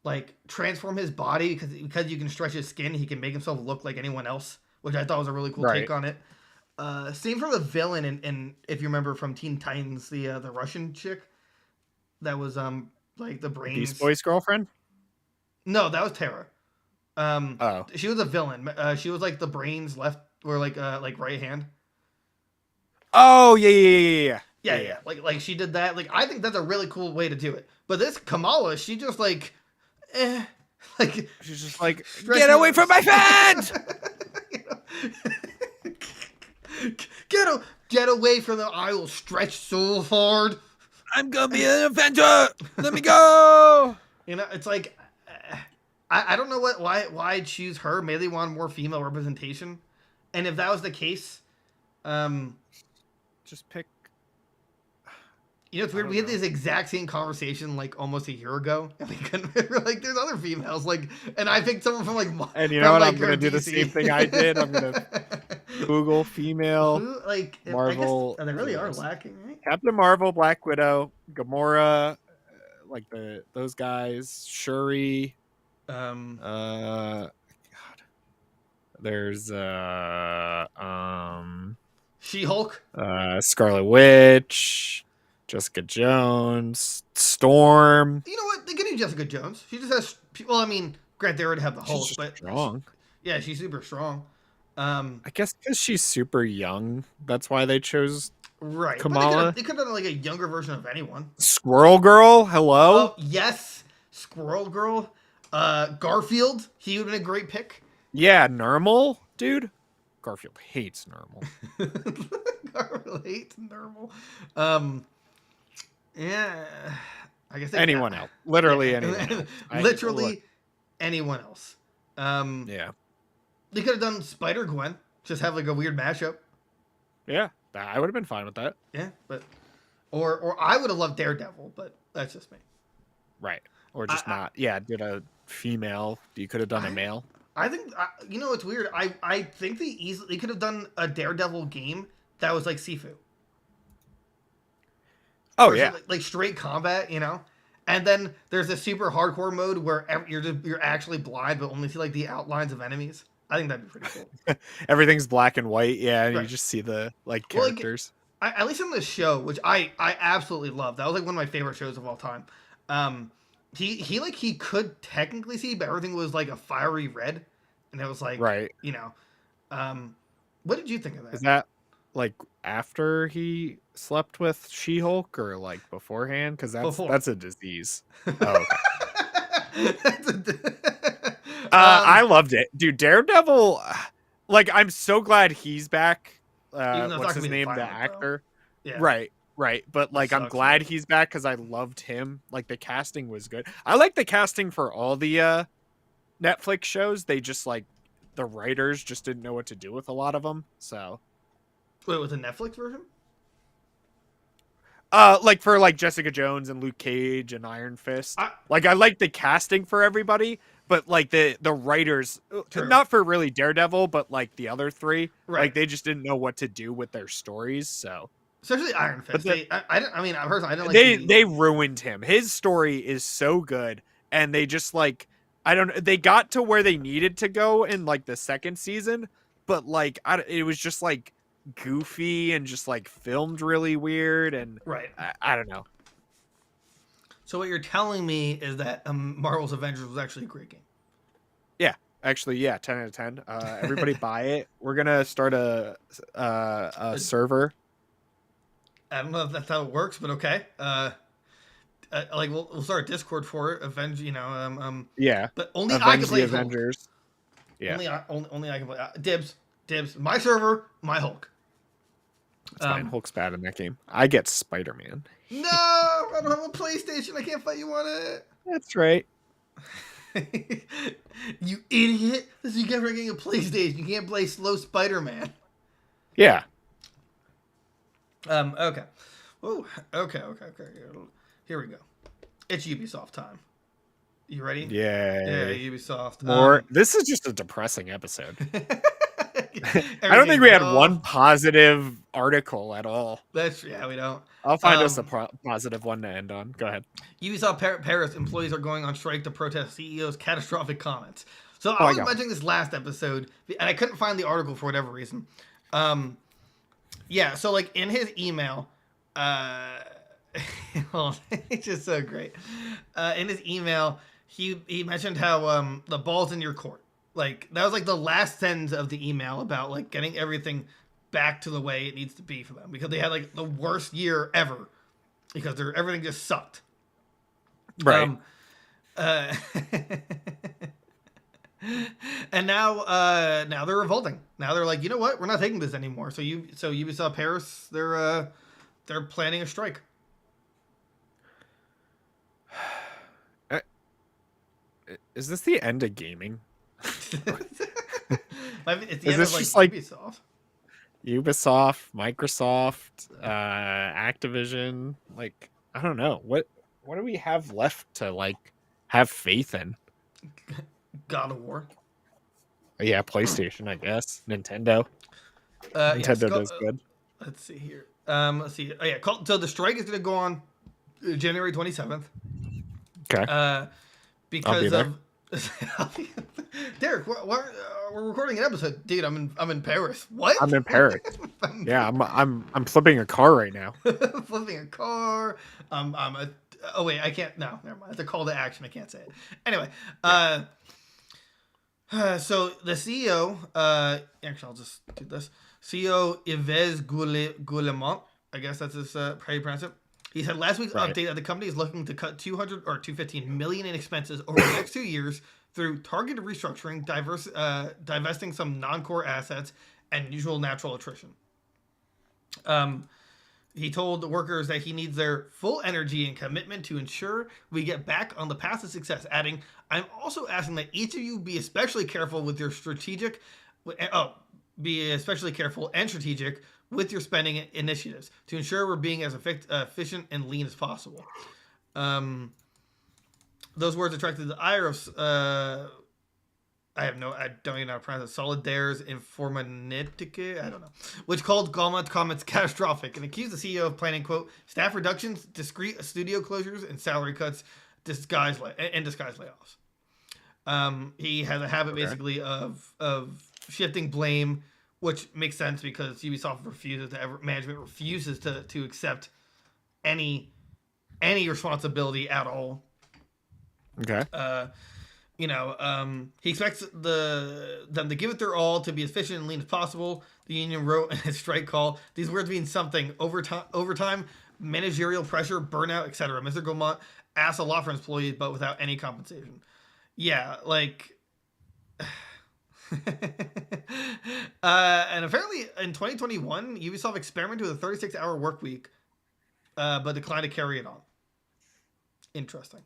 B: like transform his body because you can stretch his skin. He can make himself look like anyone else, which I thought was a really cool take on it. Same for the villain, and if you remember from Teen Titans, the Russian chick that was like the brains.
C: Beast Boy's girlfriend?
B: No, that was Tara. She was a villain. She was like the brains left or like right hand.
C: Oh yeah.
B: Like she did that. Like I think that's a really cool way to do it. But this Kamala, she just like
C: she's just like, get away from my fans.
B: Get away from them. I will stretch so hard.
C: I'm gonna be an Avenger. Let me go.
B: It's like I don't know why choose her. Maybe they want more female representation. And if that was the case,
C: just pick.
B: It's weird. We had this exact same conversation like almost a year ago, and we're like, "There's other females." Like, and I picked someone from like.
C: And you know what? I'm gonna do the same thing I did. I'm gonna Google female Marvel.
B: They really are lacking, right?
C: Captain Marvel, Black Widow, Gamora, like those guys, Shuri. God. There's
B: She-Hulk,
C: Scarlet Witch, Jessica Jones, Storm.
B: You know what? They can do Jessica Jones. She just has. Well, I mean, granted, they already have the Hulk, but
C: strong.
B: She's super strong.
C: I guess because she's super young, that's why they chose
B: Kamala. They could have done like a younger version of anyone.
C: Squirrel Girl, hello.
B: Oh yes, Squirrel Girl. Garfield, he would have been a great pick.
C: Yeah, Normal, dude. Garfield hates Normal.
B: Garfield hates Normal. Yeah, I guess
C: anyone else. Literally anyone else.
B: Literally anyone else.
C: Yeah.
B: They could have done Spider-Gwen. Just have like a weird mashup.
C: Yeah, I would have been fine with that.
B: Yeah, but Or I would have loved Daredevil, but that's just me.
C: Right. Or just not. Yeah, did a female. You could have done a male.
B: I think, you know, it's weird. I think they could have done a Daredevil game that was like Sifu.
C: Oh, yeah.
B: Like straight combat, you know? And then there's a super hardcore mode where you're actually blind but only see like the outlines of enemies. I think that'd be pretty cool.
C: Everything's black and white, yeah, and you just see the like characters.
B: Well, at least in the show, which I absolutely love. That was like one of my favorite shows of all time. He could technically see, but everything was like a fiery red, and it was like,
C: right,
B: you know. What did you think of that?
C: Is that like after he slept with She-Hulk or like beforehand? Because that's a disease. Oh, okay. I loved it, dude. Daredevil, like, I'm so glad he's back. What's his name? The actor. Yeah. Right. But like, I'm glad he's back because I loved him. Like, the casting was good. I like the casting for all the Netflix shows. They just like the writers just didn't know what to do with a lot of them. So,
B: wait, was the Netflix version?
C: Like for like Jessica Jones and Luke Cage and Iron Fist. I like the casting for everybody, but like the writers, not for really Daredevil, but like the other three, like they just didn't know what to do with their stories. So
B: especially Iron Fist, I didn't like.
C: They ruined him. His story is so good, and they just like they got to where they needed to go in like the second season, but like it was just like goofy and just like filmed really weird, and I don't know.
B: So what you're telling me is that Marvel's Avengers was actually a great game.
C: Yeah, actually, yeah, 10 out of 10. Everybody buy it. We're gonna start a server.
B: I don't know if that's how it works, but okay. Like we'll start a Discord for it. Avenge, you know.
C: Yeah.
B: But only I can play
C: Avengers.
B: Hulk. Yeah. Only I can play. Dibs. My server, my Hulk.
C: It's fine. Hulk's bad in that game. I get Spider-Man.
B: No, I don't have a PlayStation. I can't fight you on it.
C: That's right.
B: You idiot! This is you get getting a PlayStation. You can't play slow Spider-Man.
C: Yeah.
B: Okay. Oh. Okay. Here we go. It's Ubisoft time. You ready?
C: Yeah.
B: Yeah. Ubisoft.
C: More. This is just a depressing episode. I don't think we had one positive article at all.
B: We don't.
C: I'll find us a positive one to end on. Go ahead.
B: Ubisoft Paris employees are going on strike to protest CEO's catastrophic comments. So I was mentioning this last episode, and I couldn't find the article for whatever reason. Yeah, so like in his email, it's just so great. In his email, he mentioned how the ball's in your court. Like that was like the last sentence of the email about like getting everything back to the way it needs to be for them, because they had like the worst year ever because everything just sucked.
C: Right.
B: And now they're revolting. Now they're like, you know what? We're not taking this anymore. So Ubisoft Paris, they're planning a strike.
C: Is this the end of gaming?
B: It's the end of like
C: Ubisoft, Microsoft, Activision. Like, I don't know. What do we have left to like have faith in?
B: God of War.
C: Yeah, PlayStation, I guess. Nintendo. Nintendo does good.
B: Let's see here. Let's see. Oh yeah. So the strike is going to go on January 27th.
C: Okay.
B: Because of Derek, we're recording an episode, dude. I'm in Paris. What?
C: I'm in Paris. Yeah, I'm flipping a car right now.
B: Flipping a car. Oh wait, I can't. No, never mind. It's a call to action. I can't say it. Anyway, so the CEO, actually, I'll just do this. CEO Yves Guillemont, I guess that's his how you pronounce it. He said last week's update that the company is looking to cut 200 or 215 million in expenses over the next 2 years through targeted restructuring, divesting some non-core assets, and usual natural attrition. He told the workers that he needs their full energy and commitment to ensure we get back on the path to success, adding, I'm also asking that each of you be especially careful with your strategic... be especially careful and strategic with your spending initiatives to ensure we're being as efficient and lean as possible. Those words attracted the ire of I don't even know how to pronounce it. Solidaires Informatique, I don't know, which called Galma's comments catastrophic and accused the CEO of planning, quote, staff reductions, discrete studio closures, and salary cuts, disguised layoffs. He has a habit basically of shifting blame, which makes sense because Ubisoft management refuses to accept any responsibility at all.
C: Okay.
B: He expects them to give it their all to be as efficient and lean as possible. The union wrote in his strike call, these words mean something: overtime, managerial pressure, burnout, etc. Mr. Gaumont asked a lot for employees, but without any compensation. Yeah, like... and apparently in 2021, Ubisoft experimented with a 36-hour work week, but declined to carry it on. Interesting.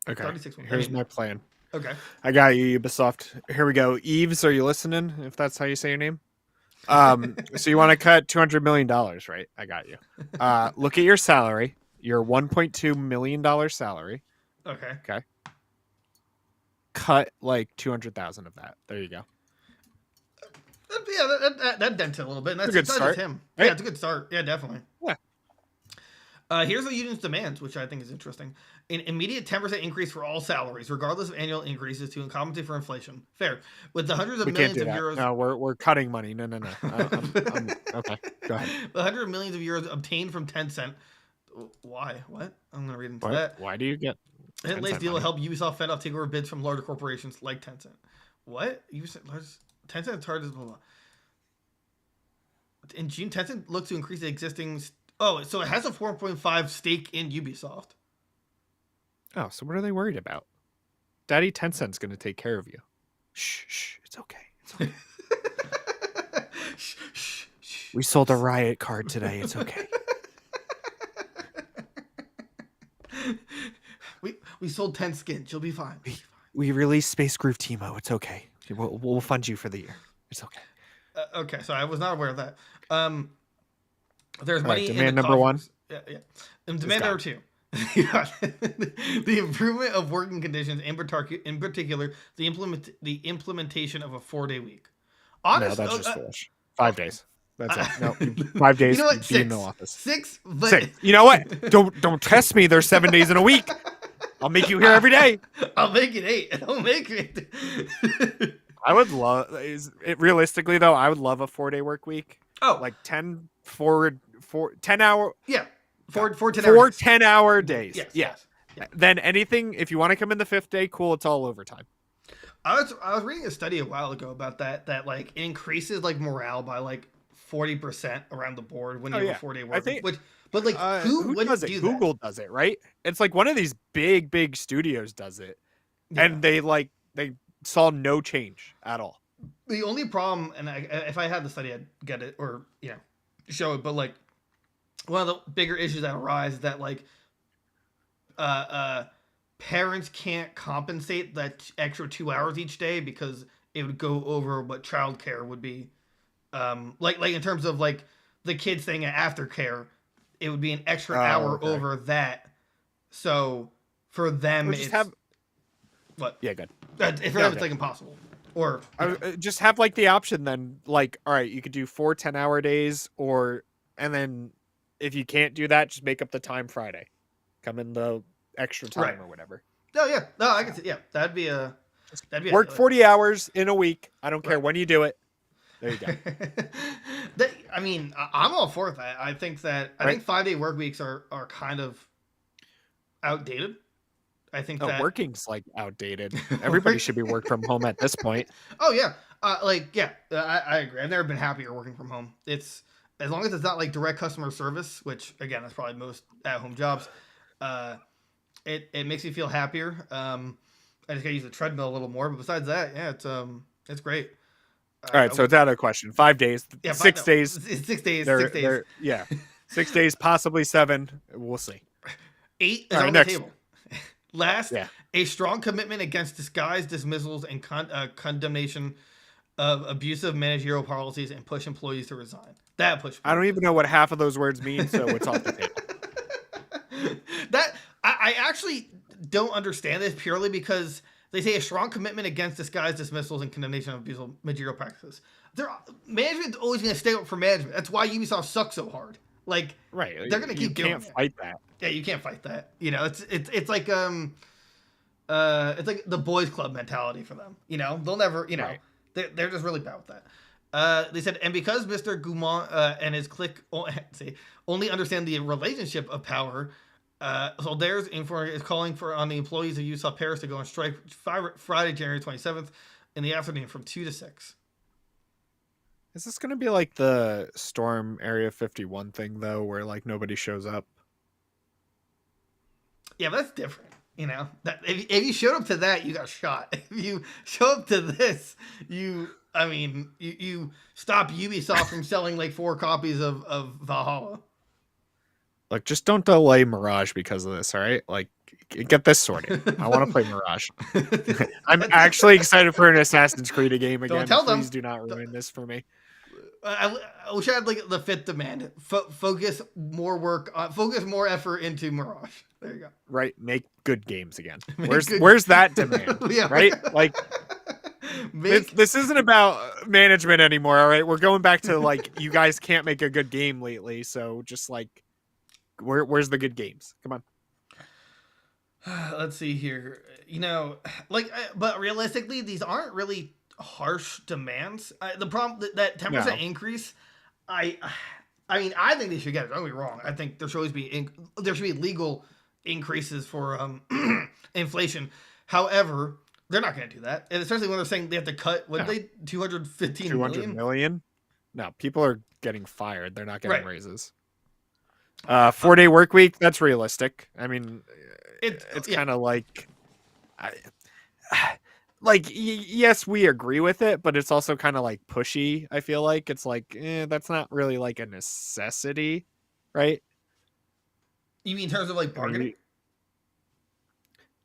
C: Okay.
B: 36.
C: Here's my plan.
B: Okay.
C: I got you, Ubisoft. Here we go. Eves, are you listening? If that's how you say your name. So you want to cut $200 million, right? I got you. Look at your salary. Your $1.2 million salary.
B: Okay.
C: Okay. Cut like 200,000 of that. There you go.
B: Yeah, that dents it a little bit. And that's
C: a good start.
B: Him.
C: Right?
B: Yeah, it's a good start. Yeah, definitely.
C: Yeah.
B: Here's the union's demands, which I think is interesting. An immediate 10% increase for all salaries, regardless of annual increases, to compensate for inflation. Fair. With the hundreds of millions of euros...
C: No, we're cutting money. No. Okay, go ahead.
B: The hundreds of millions of euros obtained from Tencent. Why? What? I'm going to read into that.
C: Why do you get...
B: The latest deal will help Ubisoft fend off takeover bids from larger corporations like Tencent. What? Tencent charges... Blah, blah. In June, Tencent looks to increase the existing... Oh, so it has a 4.5 stake in Ubisoft.
C: Oh, so what are they worried about? Daddy Tencent's going to take care of you. Shh, it's okay. It's okay.
B: Shh.
C: We sold a Riot card today. It's okay.
B: We sold 10 skins. You'll be fine.
C: We released Space Groove Teemo. It's okay. We'll fund you for the year. It's okay.
B: Okay, so I was not aware of that. There's money
C: demand
B: in the
C: number
B: coffers.
C: one.
B: Yeah. And demand number two. The improvement of working conditions, in particular, the implementation of a 4-day week.
C: Honestly, no, that's just foolish. 5 days. That's it. No, 5 days.
B: You know what?
C: Be in the office.
B: 6.
C: You know what? Don't test me. There's 7 days in a week. I'll make you here every day.
B: I'll make it 8. I'll make it.
C: I would love realistically though. I would love a 4-day work week.
B: Oh,
C: like 10 hour.
B: Yeah. 4
C: 10-hour days.
B: Yes,
C: yeah.
B: Yes. Yeah.
C: Then anything, if you want to come in the 5th day, cool. It's all overtime.
B: I was reading a study a while ago about that like it increases like morale by like 40% around the board when you have a 4-day work week. But like who
C: does it? Google does it, right? It's like one of these big studios does it, and they saw no change at all.
B: The only problem, and if I had the study, I'd get it or show it. But like one of the bigger issues that arise is that like parents can't compensate that extra 2 hours each day because it would go over what childcare would be. Like in terms of like the kids staying at aftercare, it would be an extra hour over that. So for them, what?
C: Yeah, good.
B: For them, it's like impossible. Or
C: just have like the option then, like, all right, you could do 4 10-hour days, and then if you can't do that, just make up the time Friday, come in the extra time or whatever.
B: Oh yeah, no, I can see. Yeah, that'd be
C: work 40 hours in a week. I don't care when you do it. There you go.
B: I mean, I'm all for that. I think 5-day work weeks are kind of outdated. I think that
C: working's like outdated. Everybody should be work from home at this point.
B: Oh yeah, I agree. I've never been happier working from home. It's as long as it's not like direct customer service, which again that's probably most at-home jobs. It makes me feel happier. I just gotta use the treadmill a little more, but besides that, yeah, it's great.
C: All right, so it's out of the question. 5 days, 6 days.
B: It's 6 days.
C: 6
B: 6 days.
C: Yeah, 6 days, possibly 7. We'll see.
B: 8 is on the table. Last, a strong commitment against disguised dismissals and condemnation of abusive managerial policies and push employees to resign. That pushed.
C: I don't even know what half of those words mean, so it's off the table.
B: That I actually don't understand this purely because they say a strong commitment against disguised dismissals and condemnation of abusive managerial practices. Management's always going to stay up for management. That's why Ubisoft sucks so hard. Like,
C: right,
B: they're going to keep doing it.
C: You can't fight that.
B: Yeah, you can't fight that. You know, it's like it's like the boys club mentality for them. You know, they'll never. You know,
C: Right.
B: they're just really bad with that. They said, and because Mr. Goumont and his clique only understand the relationship of power, so theirs is calling for on the employees of Ubisoft Paris to go on strike Friday, January 27th in the afternoon from 2 to 6.
C: Is this going to be like the Storm Area 51 thing, though, where like nobody shows up?
B: Yeah, but that's different. You know, that if you showed up to that, you got shot. If you show up to this, you stop Ubisoft from selling like 4 copies of Valhalla.
C: Like, just don't delay Mirage because of this, all right? Like, get this sorted. I want to play Mirage. I'm actually excited for an Assassin's Creed game again.
B: Don't tell them.
C: Please do not ruin this for me.
B: I wish I had like the 5th demand. Focus more effort into Mirage. There you go.
C: Right, make good games again. Where's that demand?
B: Yeah.
C: Right, like this isn't about management anymore. All right, we're going back to like you guys can't make a good game lately, so just like where's the good games? Come on.
B: Let's see here. You know, like, but realistically, these aren't really harsh demands. The problem that 10% increase, I mean, I think they should get it. Don't get me wrong. I think there should always be legal increases for inflation. However, they're not going to do that, and especially when they're saying they have to cut 215
C: million. No, people are getting fired. They're not getting raises. 4-day work week. That's realistic. I mean, it's kind of like. Yes, we agree with it, but it's also kind of like pushy. I feel like it's like that's not really like a necessity, right?
B: You mean in terms of like bargaining?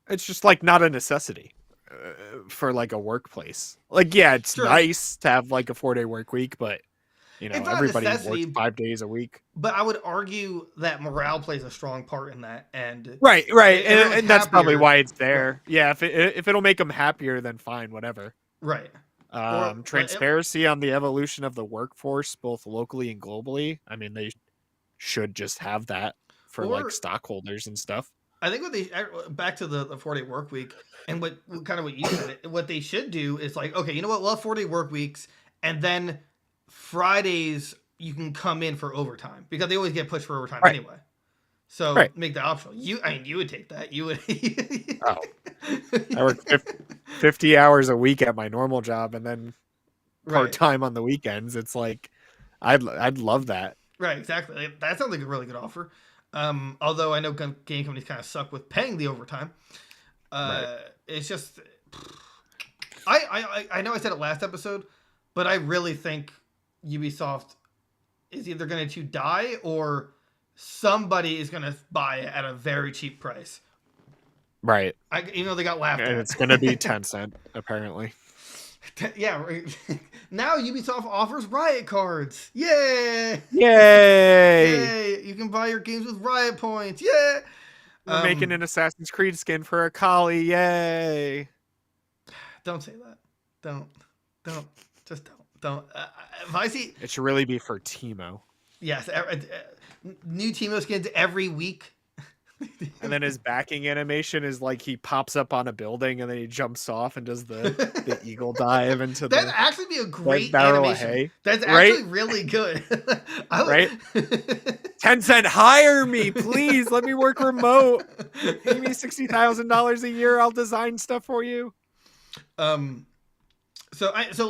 C: It's just like not a necessity for like a workplace. Like, yeah, it's nice to have like a 4-day work week, but you know, everybody works 5 days a week.
B: But I would argue that morale plays a strong part in that, and
C: right, and that's probably why it's there. Right. Yeah, if it'll make them happier, then fine, whatever.
B: Right.
C: Transparency on the evolution of the workforce, both locally and globally. I mean, they should just have that for like stockholders and stuff.
B: I think back to the 4-day work week and what you said, what they should do is like, okay, you know what? We'll have 4-day work weeks, and then Fridays you can come in for overtime because they always get pushed for overtime anyway. So make that optional. You would take that. You would.
C: I work 50 hours a week at my normal job, and then part time on the weekends. It's like, I'd love that.
B: Right, exactly. That sounds like a really good offer. Although I know game companies kind of suck with paying the overtime. It's just, I know I said it last episode, but I really think Ubisoft is either going to die or somebody is going to buy it at a very cheap price.
C: Right.
B: Even though they got laughed at.
C: And it's going to be Tencent, apparently.
B: Yeah. Now Ubisoft offers Riot cards. Yay!
C: Yay!
B: You can buy your games with Riot points. Yeah!
C: We're making an Assassin's Creed skin for Akali. Yay!
B: Don't say that. Don't. Just don't. If I see...
C: It should really be for Teemo.
B: Yes. New Teemo skins every week.
C: And then his backing animation is like he pops up on a building and then he jumps off and does the eagle dive into
B: That'd actually be a great animation. That's actually really good.
C: Right? Tencent, hire me, please. Let me work remote. Pay me $60,000 a year. I'll design stuff for you.
B: So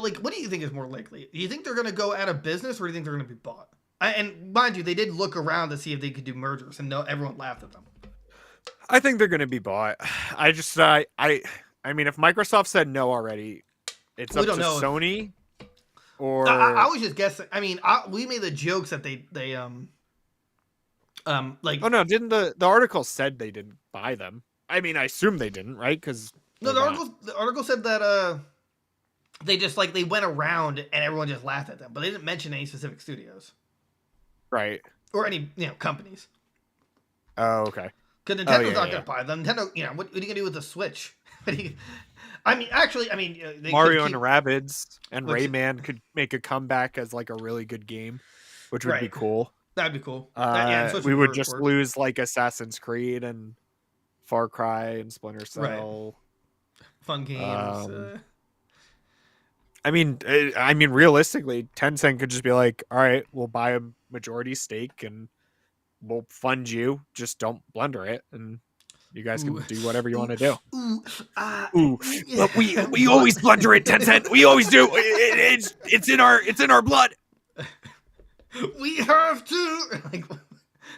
B: like, what do you think is more likely? Do you think they're going to go out of business, or do you think they're going to be bought? And mind you, they did look around to see if they could do mergers, and no, everyone laughed at them.
C: I think they're going to be bought. I mean, if Microsoft said no already, it's up to Sony. Or
B: I was just guessing. I mean, we made the jokes that they like.
C: Oh no! Didn't the article said they didn't buy them? I mean, I assume they didn't, right? Because
B: no, the article said that they just like they went around and everyone just laughed at them, but they didn't mention any specific studios.
C: Right.
B: or any companies.
C: Oh, okay.
B: Because Nintendo's not
C: yeah.
B: going to buy them. Nintendo, what are you going to do with the Switch? They could
C: Mario
B: keep,
C: and Rabbids and
B: which,
C: Rayman could make a comeback as like a really good game, which would be
B: right.
C: cool.
B: That'd be cool. And Switch
C: We would just
B: work.
C: lose like Assassin's Creed and Far Cry and Splinter Cell.
B: Fun games.
C: I mean, realistically, Tencent could just be like, "All right, we'll buy a majority stake and we'll fund you. Just don't blunder it, and you guys can do whatever you want to do." But we always blunder it, Tencent. We always do. It's in our blood.
B: We have to.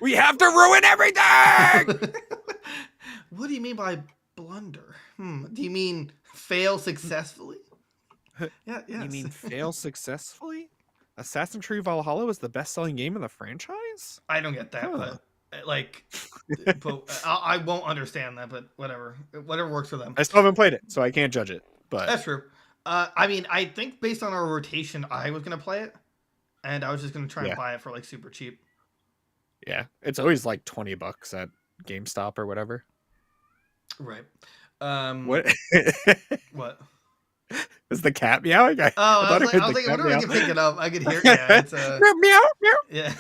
C: We have to ruin everything.
B: What do you mean by blunder? Do you mean fail successfully? Yeah.
C: You mean fail successfully? Assassin's Creed Valhalla was the best-selling game in the franchise?
B: I don't get that, but I won't understand that. But whatever works for them.
C: I still haven't played it, so I can't judge it. But
B: that's true. I think based on our rotation, I was gonna play it, and I was just gonna try and buy it for super cheap.
C: Yeah, it's always like $20 at GameStop or whatever.
B: Right.
C: What?
B: What?
C: Is the cat meowing? I
B: was thinking, I wonder if I can pick it up. I could hear. Yeah, it's
C: meow meow.
B: Yeah.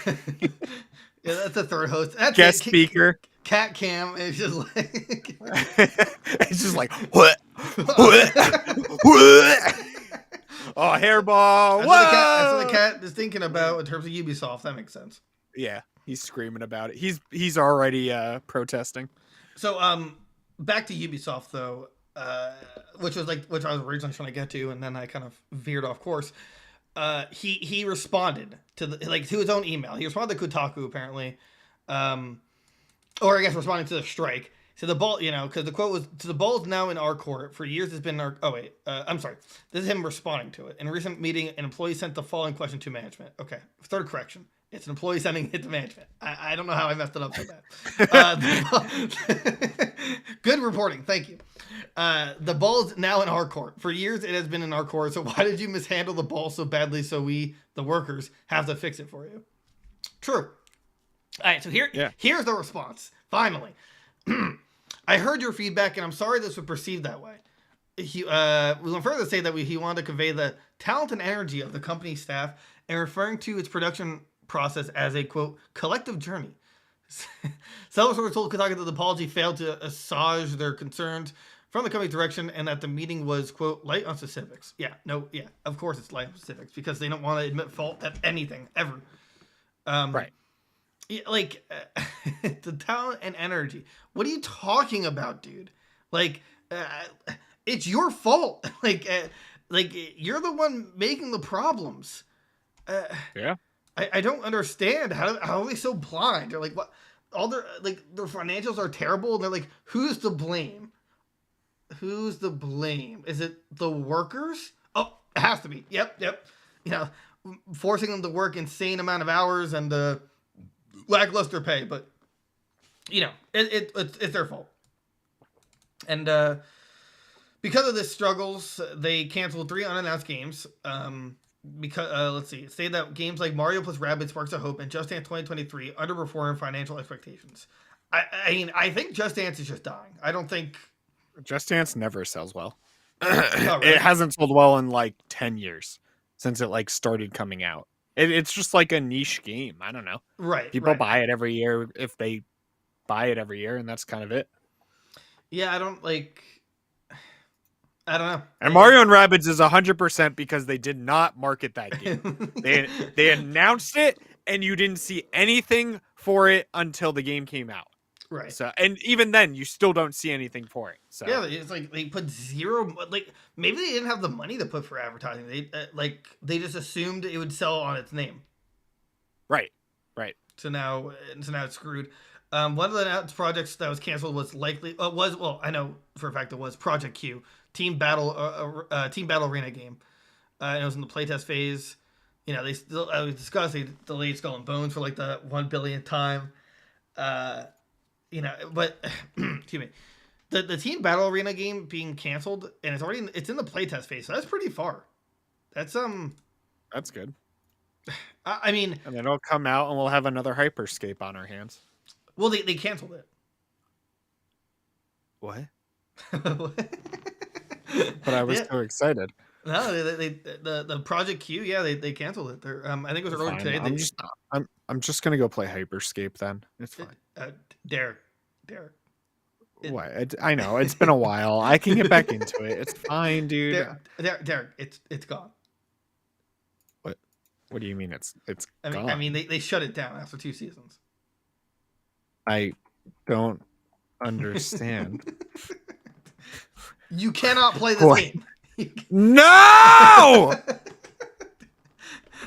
B: Yeah, that's the third host. That's
C: guest speaker.
B: Cat cam. It's just like
C: it's just like what? Oh, hairball.
B: That's what the cat is thinking about in terms of Ubisoft. That makes sense.
C: Yeah, he's screaming about it. He's already protesting.
B: So back to Ubisoft though, which I was originally trying to get to, and then I kind of veered off course. He responded to his own email. He responded to Kotaku apparently, or I guess responding to the strike. So the ball, because the quote was, "So the ball is now in our court. For years, it's been our." Oh wait, I'm sorry. This is him responding to it. In a recent meeting, an employee sent the following question to management. Okay, third correction. It's an employee sending it to management. I don't know how I messed it up so bad. Good reporting. Thank you. The ball is now in our court. For years, it has been in our court. So why did you mishandle the ball so badly so we, the workers, have to fix it for you? True. All right, so here's the response. Finally. I heard your feedback, and I'm sorry this was perceived that way. We went further to say that he wanted to convey the talent and energy of the company staff and referring to its production process as a, quote, collective journey. Several sources told Kotaku that the apology failed to assuage their concerns from the company's direction and that the meeting was, quote, light on specifics. Of course it's light on specifics because they don't want to admit fault at anything, ever.
C: Right.
B: The talent and energy. What are you talking about, dude? It's your fault. You're the one making the problems.
C: Yeah.
B: I don't understand how are they so blind? They're like, what? All their financials are terrible, and they're like, who's to blame? Who's the blame? Is it the workers? Oh, it has to be. Yep. Forcing them to work insane amount of hours and lackluster pay, but it's their fault. And because of this struggles, they canceled 3 unannounced games. Because let's see, say that games like Mario plus Rabbids Sparks of Hope and Just Dance 2023 underperformed financial expectations. I think Just Dance is just dying. I don't think
C: Just Dance never sells well.
B: Oh, really?
C: It hasn't sold well in 10 years since it started coming out. It's just like a niche game. I don't know.
B: Right.
C: People buy it every year if they buy it every year, and that's kind of it.
B: Yeah, I don't know.
C: And Mario and Rabbids is 100% because they did not market that game. they announced it, and you didn't see anything for it until the game came out.
B: Right.
C: So, and even then, you still don't see anything for it. So
B: yeah, it's they put zero. Maybe they didn't have the money to put for advertising. They just assumed it would sell on its name.
C: Right.
B: So now it's screwed. One of the projects that was canceled was I know for a fact it was Project Q, Team Battle Arena game. And it was in the playtest phase. They still we discussed they delayed Skull and Bones for the 1 billionth time. But excuse me, the Team Battle Arena game being canceled and it's in the playtest phase, so that's pretty far. That's
C: good.
B: I mean,
C: And then it'll come out and we'll have another Hyperscape on our hands.
B: well, they canceled it.
C: What? But I was so excited.
B: No, the Project Q, yeah, they canceled it. They're, I think it was earlier today.
C: I'm just gonna go play Hyperscape then. It's fine.
B: Derek.
C: What? I know it's been a while. I can get back into it. It's fine, dude.
B: Derek, it's gone.
C: What do you mean it's
B: gone? I mean they shut it down after 2 seasons.
C: I don't understand.
B: You cannot play this game.
C: No!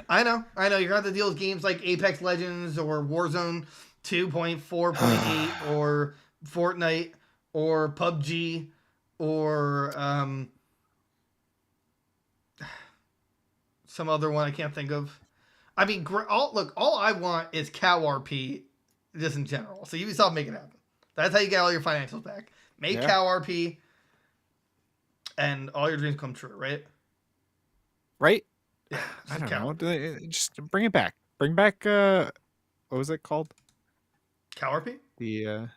B: I know. You're going to have to deal with games like Apex Legends or Warzone 2.4.8 or Fortnite or PUBG or some other one I can't think of. I mean, all I want is cow RP just in general. So Ubisoft, make it happen. That's how you get all your financials back. Make cow RP and all your dreams come true, right?
C: Right?
B: Yeah,
C: I don't know. Just bring it back. Bring back what was it called?
B: Cow RP?
C: The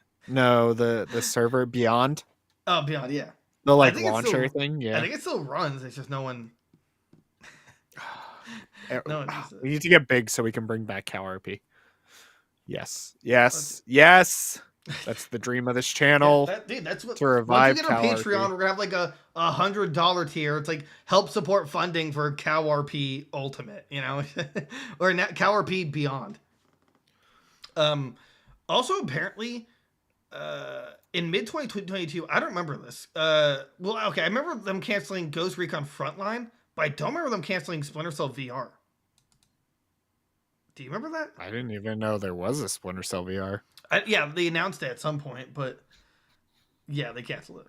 C: server Beyond.
B: Oh, Beyond, yeah.
C: The launcher thing, yeah.
B: I think it still runs. It's just no one.
C: We need to get big so we can bring back cow RP. Yes. That's the dream of this channel.
B: Dude, that's what.
C: To revive
B: once we get a Patreon, we're gonna have like a $100 tier. It's like help support funding for Cow RP Ultimate, or Cow RP Beyond. Also, apparently, in mid 2022, I don't remember this. I remember them canceling Ghost Recon Frontline, but I don't remember them canceling Splinter Cell VR. Do you remember that?
C: I didn't even know there was a Splinter Cell VR.
B: Yeah, they announced it at some point, but yeah, they canceled it.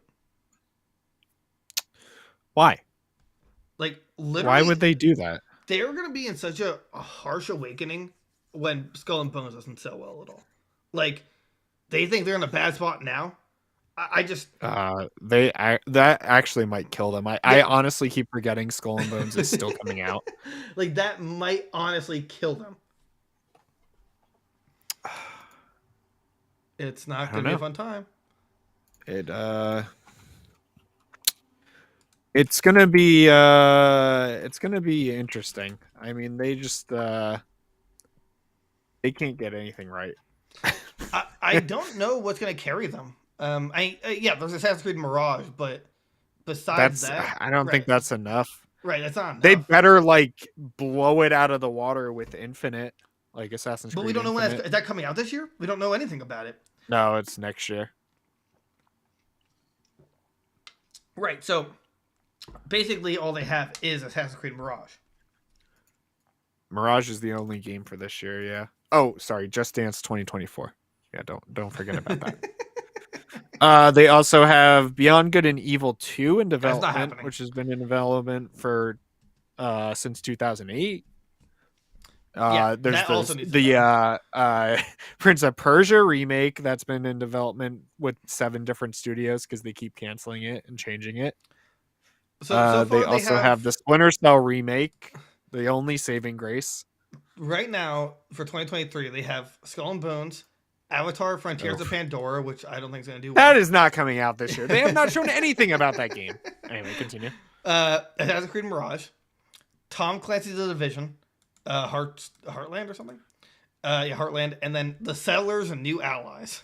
C: Why?
B: Like, literally,
C: why would they do that?
B: They're going to be in such a harsh awakening when Skull and Bones doesn't sell well at all. Like, they think they're in a bad spot now. I just
C: that actually might kill them. I honestly keep forgetting Skull and Bones is still coming out.
B: Like, that might honestly kill them. It's not going to be a fun time.
C: It's gonna be interesting. I mean, they just they can't get anything right.
B: I don't know what's gonna carry them. There's Assassin's Creed Mirage, but besides that,
C: I don't think that's enough.
B: Right, that's not enough.
C: They better blow it out of the water with Infinite, like Assassin's Creed.
B: But we don't know
C: Infinite.
B: is that coming out this year? We don't know anything about it.
C: No, it's next year.
B: Right, so basically all they have is Assassin's Creed Mirage.
C: Mirage is the only game for this year, yeah. Oh, sorry, Just Dance 2024. Yeah, don't forget about that. They also have Beyond Good and Evil 2 in development, which has been in development for since 2008. There's the Prince of Persia remake that's been in development with 7 different studios because they keep canceling it and changing it. So they also have the Splinter Cell remake, the only saving grace.
B: Right now, for 2023, they have Skull and Bones, Avatar Frontiers of Pandora, which I don't think is going to do well.
C: That is not coming out this year. They have not shown anything about that game. Anyway, continue.
B: Assassin's Creed Mirage, Tom Clancy's The Division, Heartland or something? Heartland, and then The Settlers and New Allies.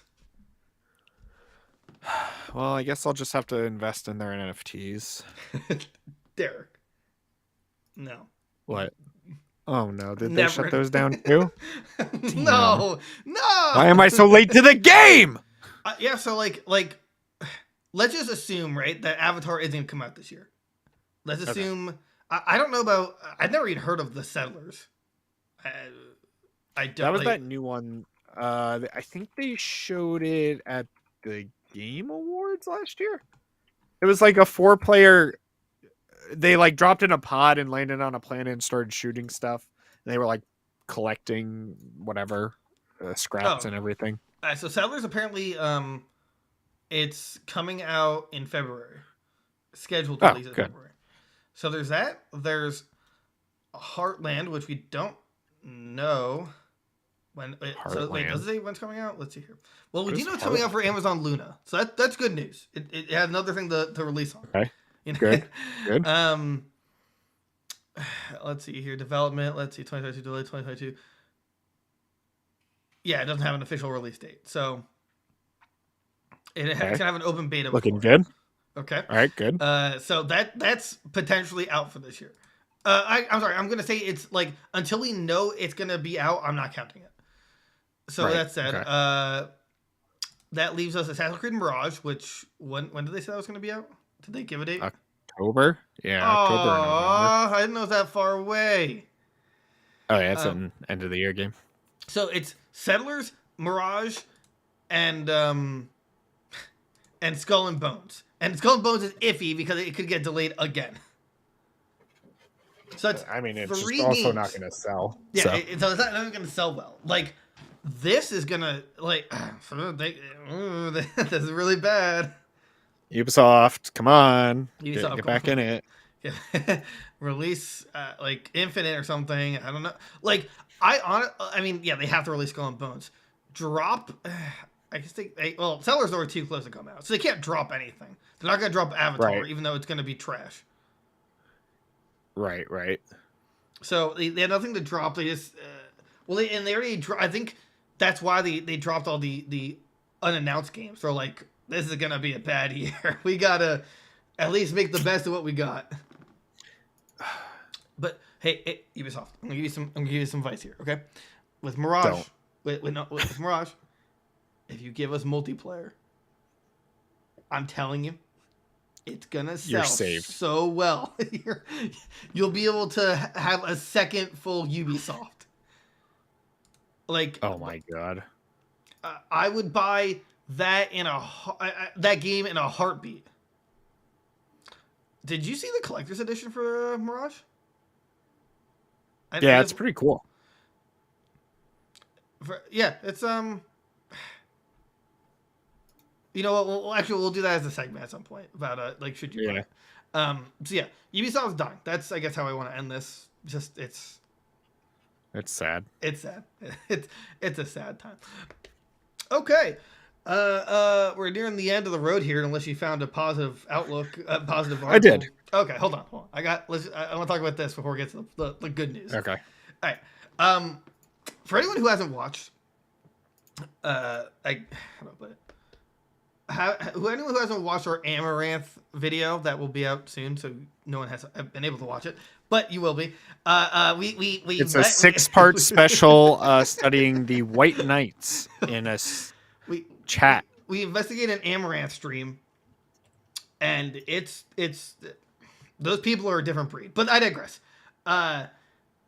C: Well, I guess I'll just have to invest in their NFTs.
B: Derek. No.
C: What? Oh no, did they shut those down too?
B: No.
C: Why am I so late to the game?
B: So let's just assume, right, that Avatar isn't going to come out this year. Let's assume, I don't know about, I've never even heard of The Settlers. I don't.
C: That was that new one. I think they showed it at the Game Awards last year. It was like a 4-player. They dropped in a pod and landed on a planet and started shooting stuff. And they were collecting whatever scraps and everything.
B: So Settlers apparently, it's coming out in February. Scheduled to release in February. So there's that. There's Heartland, which we don't know when. So wait, does it say when's coming out? Let's see here. Well, we do know it's coming out for Amazon Luna, so that's good news. It has another thing to release on.
C: Okay.
B: You know?
C: Good.
B: Let's see here. Development. Let's see. 2022 delay. 2022. Yeah, it doesn't have an official release date, so it's gonna have an open beta.
C: Looking good.
B: Okay.
C: All right. Good.
B: So that's potentially out for this year. I'm sorry. I'm gonna say it's like until we know it's gonna be out, I'm not counting it. So that said, that leaves us Assassin's Creed Mirage, which when did they say that was gonna be out? Did they give a date?
C: October. Yeah, October. Or November.
B: I didn't know it was that far away.
C: Oh yeah, it's an end of the year game.
B: So it's Settlers, Mirage, and Skull and Bones. And Skull and Bones is iffy because it could get delayed again. So it's
C: it's just also not going to sell.
B: Yeah, so it's not going to sell well. Like, this is going to, like, this is really bad.
C: Ubisoft, come on. Get back in it.
B: Release, like, Infinite or something. I don't know. Like, they have to release Skull and Bones. Drop, I guess Sellers are too close to come out. So they can't drop anything. They're not going to drop Avatar, even though it's going to be trash.
C: Right.
B: So they had nothing to drop. They just, they already, I think that's why they dropped all the unannounced games. They're like, this is going to be a bad year. We got to at least make the best of what we got. But hey, Ubisoft, I'm gonna give you some advice here, okay? With Mirage, with Mirage, if you give us multiplayer, I'm telling you, it's gonna sell so well. You'll be able to have a second full Ubisoft. Like,
C: oh my god,
B: I would buy that that game in a heartbeat. Did you see the collector's edition for Mirage?
C: Yeah, it's pretty cool.
B: It's you know what? We'll do that as a segment at some point about should you buy it? So yeah, Ubisoft's dying. That's I guess how I want to end this. Just it's
C: sad.
B: It's sad. It's a sad time. Okay. We're nearing the end of the road here, unless you found a positive outlook, positive article.
C: I did.
B: Okay, hold on. I want to talk about this before we get to the good news.
C: Okay.
B: All right. For anyone who hasn't watched, how do I put it? Anyone who hasn't watched our Amaranth video that will be out soon, so no one has been able to watch it, but you will be.
C: It's a 6-part special studying the White Knights in a chat.
B: We investigated an Amaranth stream, and it's those people are a different breed. But I digress.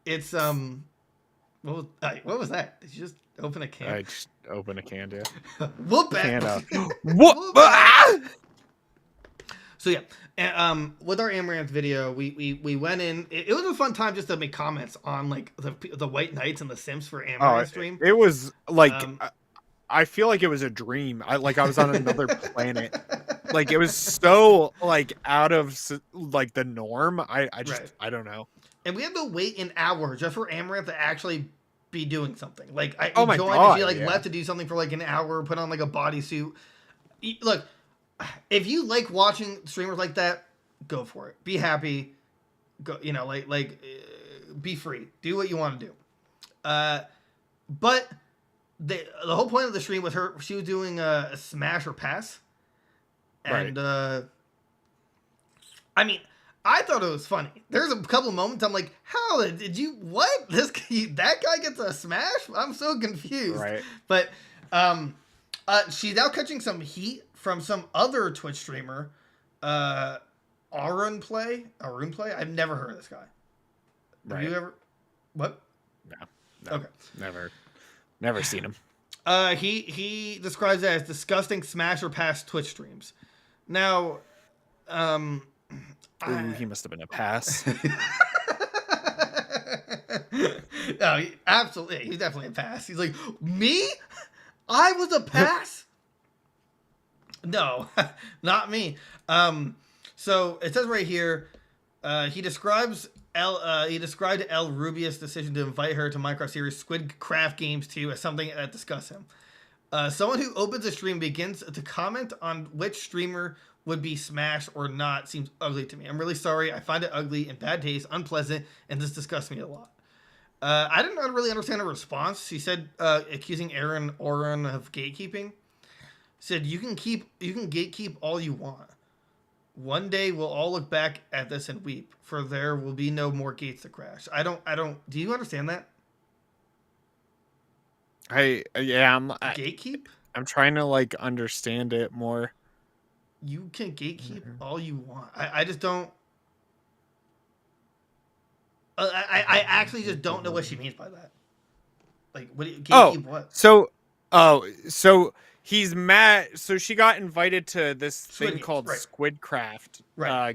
B: It's what was that? Did you just open a can?
C: I just opened a can, yeah.
B: Whoop it!
C: Whoop!
B: So yeah, and, with our Amaranth video, we went in. It was a fun time just to make comments on like the White Knights and the Sims for Amaranth stream.
C: It was like. I feel like it was a dream. I was on another planet. Like it was so like out of like the norm. I don't know.
B: And we had to wait an hour just for Amaranth to actually be doing something. Like I
C: joined
B: and she left to do something for like an hour, put on like a bodysuit. Look, if you like watching streamers like that, go for it. Be happy. Go, be free. Do what you want to do. But the whole point of the stream was her. She was doing a smash or pass, and I thought it was funny. There's a couple of moments I'm like, how did you what that guy gets a smash? I'm so confused.
C: Right.
B: But she's now catching some heat from some other Twitch streamer, Arun Play. I've never heard of this guy. Have you ever? What?
C: No.
B: Okay.
C: Never seen him.
B: He describes it as disgusting smash or pass Twitch streams. Now,
C: he must have been a pass.
B: No, absolutely. He's definitely a pass. He's like, me? I was a pass? No, not me. So it says right here, he describes He described El Rubius' decision to invite her to Minecraft series Squidcraft Games 2 as something that disgusts him. Someone who opens a stream begins to comment on which streamer would be smashed or not seems ugly to me. I'm really sorry. I find it ugly, in bad taste, unpleasant, and this disgusts me a lot. I didn't really understand her response. She said, accusing Aaron Oren of gatekeeping. Said, you can gatekeep all you want. One day we'll all look back at this and weep, for there will be no more gates to crash. I don't, do you understand that? Gatekeep?
C: I'm trying to like understand it more.
B: You can gatekeep all you want. I just don't. I actually just don't know what she means by that. Like, what gatekeep? What?
C: So he's mad. So she got invited to this thing called Squidcraft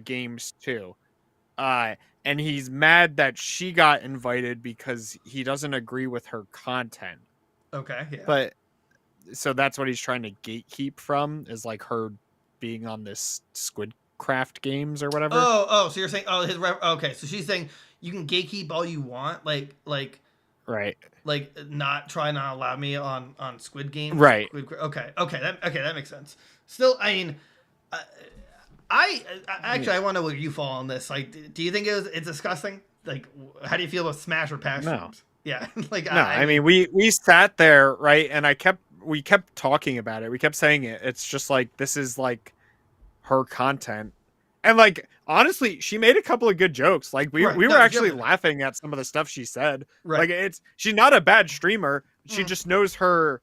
C: Games 2. And he's mad that she got invited because he doesn't agree with her content.
B: Okay, yeah.
C: But so that's what he's trying to gatekeep from, is like her being on this Squidcraft Games or whatever.
B: Oh, so you're saying, okay, so she's saying you can gatekeep all you want, like
C: right,
B: like not allow me on Squid Games,
C: right?
B: Okay, that makes sense. Still, I mean, I want to know where you fall on this. Like, do you think it's disgusting? Like, how do you feel about Smash or Pass?
C: No.
B: Yeah, like
C: no. I mean, we sat there, right, and we kept talking about it. We kept saying it. It's just like, this is like her content, and like honestly, she made a couple of good jokes. Like we were actually laughing at some of the stuff she said.
B: Right.
C: Like she's not a bad streamer. She just knows her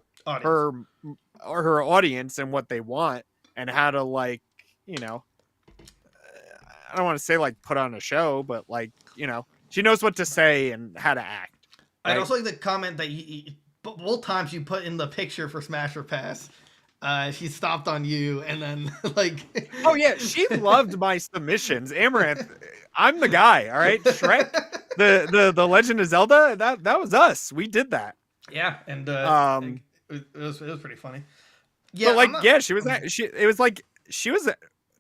C: audience and what they want and how to, like, you know, I don't want to say like put on a show, but like, you know, she knows what to say and how to act. Right?
B: I'd also like the comment that both times you put in the picture for Smash or Pass, she stopped on you, and then like,
C: oh yeah, she loved my submissions. Amaranth, I'm the guy. All right, Shrek, the Legend of Zelda. That was us. We did that.
B: Yeah, and it was pretty funny.
C: Yeah, but like, she was she was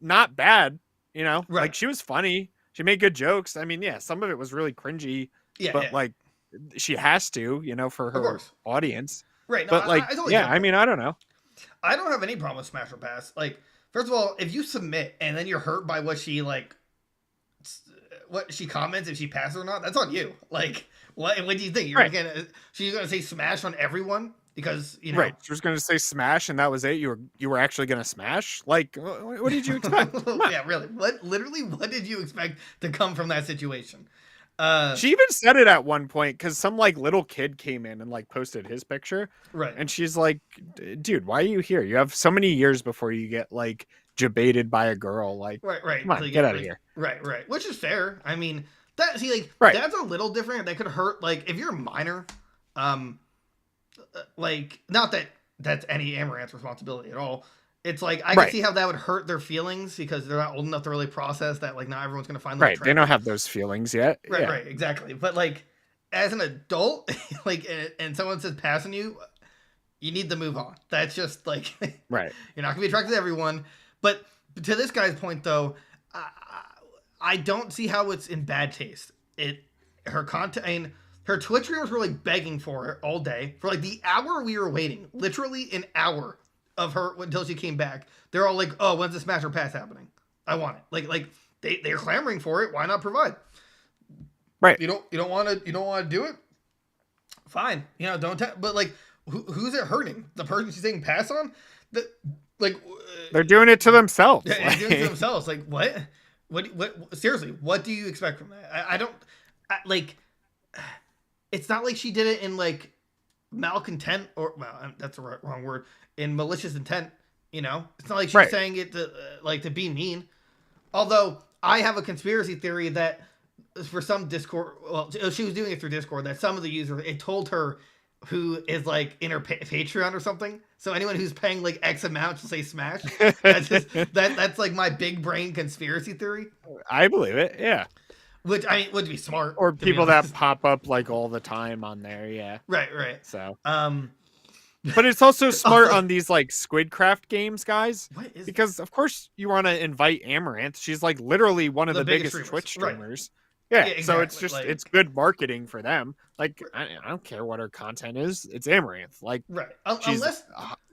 C: not bad. You know,
B: right.
C: Like, she was funny. She made good jokes. I mean, yeah, some of it was really cringy.
B: Yeah,
C: but like, she has to, you know, for her audience.
B: Right. No,
C: but like, I mean, I don't know.
B: I don't have any problem with Smash or Pass. Like, first of all, if you submit and then you're hurt by what she comments, if she passes or not, that's on you. Like, what do you think? She's gonna say Smash on everyone because, you know,
C: right? She was gonna say Smash, and that was it. You were actually gonna smash. Like, what did you expect?
B: Yeah, really. What did you expect to come from that situation?
C: She even said it at one point because some like little kid came in and like posted his picture,
B: right?
C: And she's like, "Dude, why are you here? You have so many years before you get like debated by a girl. Like,
B: right.
C: Come on, get out of here."
B: Right. Which is fair. I mean, that's a little different. That could hurt. Like, if you're a minor, like, not that that's any Amaranth's responsibility at all. It's like, I can see how that would hurt their feelings because they're not old enough to really process that. Like, not everyone's going to find them
C: right. They don't have those feelings yet.
B: Right, exactly. But like, as an adult, like, and someone says passing you, you need to move on. That's just like,
C: right.
B: You're not going to be attracted to everyone. But to this guy's point, though, I don't see how it's in bad taste. Her content, I mean, her Twitch streamers were like begging for it all day for like the hour we were waiting, literally an hour of her until she came back. They're all like, "Oh, when's the Smash or Pass happening? I want it." Like they're clamoring for it. Why not provide?
C: Right.
B: You don't want to do it. Fine. You know, don't. But like, who's it hurting? The person she's saying pass on?
C: They're doing it to themselves.
B: Yeah, they're doing it to themselves. Like, what? What? Seriously, what do you expect from that? I don't like. It's not like she did it in like malcontent or that's the wrong word, in malicious intent. You know, it's not like she's saying it to to be mean. Although I have a conspiracy theory that for some Discord, well, she was doing it through Discord, that some of the users, it told her who is like in her Patreon or something. So anyone who's paying like X amount to say Smash. That's like my big brain conspiracy theory.
C: I believe it. Yeah.
B: Which I mean would be smart.
C: Or people that pop up like all the time on there. Yeah.
B: Right.
C: So. But it's also smart on these like Squidcraft games, guys.
B: What is
C: because of course you want to invite Amaranth. She's like literally one of the biggest Twitch streamers. Yeah,
B: Yeah,
C: so it's
B: exactly,
C: just
B: like-
C: it's good marketing for them. Like I don't care what her content is. It's Amaranth. Like
B: Right.
C: she's
B: Unless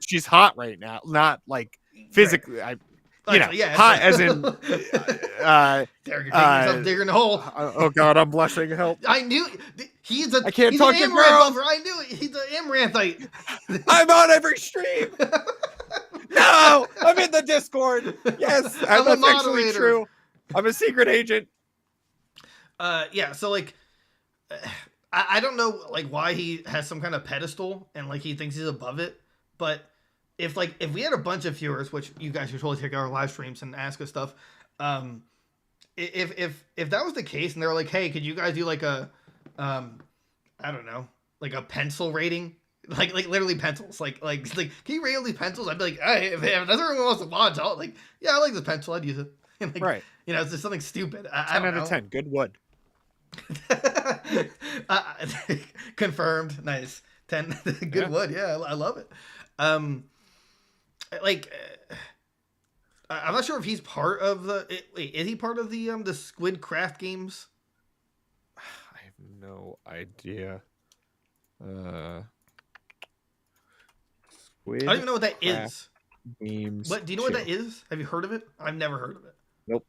C: she's hot right now. Not like
B: right.
C: physically.
B: Actually, yeah,
C: hot as in.
B: There, you're taking yourself digging in a hole.
C: Oh God, I'm blushing. Help!
B: I knew he's
C: I can't
B: he's
C: talk
B: an
C: to
B: Amaranth
C: girls.
B: lover. I knew it. He's an Amaranthite.
C: I'm on every stream. No, I'm in the Discord. Yes,
B: I'm a
C: that's actually
B: moderator.
C: true. I'm a secret agent.
B: Yeah. So like, I don't know like why he has some kind of pedestal and like he thinks he's above it, but if we had a bunch of viewers, which you guys should totally check out our live streams and ask us stuff, if that was the case and they were like, hey, could you guys do like a I don't know, like a pencil rating, like literally pencils, like can you rate all these pencils? I'd be like, hey, if everyone wants to watch, I'll like, yeah, I like this pencil, I'd use it. And like,
C: Right.
B: You know, it's just something stupid.
C: 10 out of 10. Good wood.
B: Confirmed. Nice. 10 good
C: Yeah.
B: wood. Yeah, I love it. Like I'm not sure if he's part of the wait, is he part of the Squid Craft games?
C: I have no idea.
B: I don't even know what that is.
C: Games.
B: What do you know what that is? Have you heard of it? I've never heard of it.
C: Nope.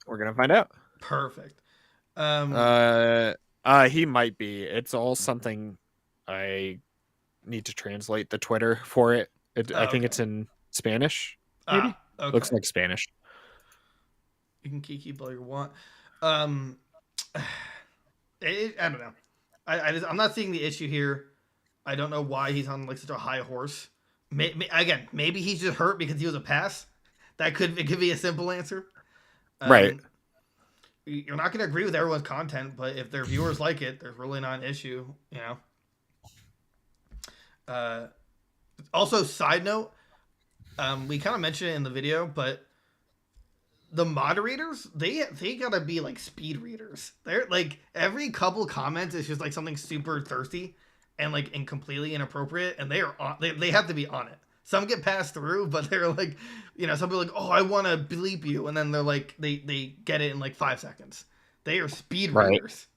C: We're gonna find out.
B: Perfect.
C: He might be. It's all something I need to translate the Twitter for it. I think it's in Spanish. Maybe.
B: Okay.
C: Looks like Spanish.
B: You can keep all you want. I don't know. I'm not seeing the issue here. I don't know why he's on like such a high horse. Again, maybe he's just hurt because he was a pass. It could be a simple answer.
C: Right.
B: You're not going to agree with everyone's content, but if their viewers like it, there's really not an issue, you know. Also, side note, we kind of mentioned it in the video, but the moderators, they gotta be like speed readers. They're like every couple comments is just like something super thirsty and like completely inappropriate, and they have to be on it. Some get passed through, but they're like, you know, some people are like, oh, I want to bleep you, and then they're like, they get it in like 5 seconds. They are speed readers.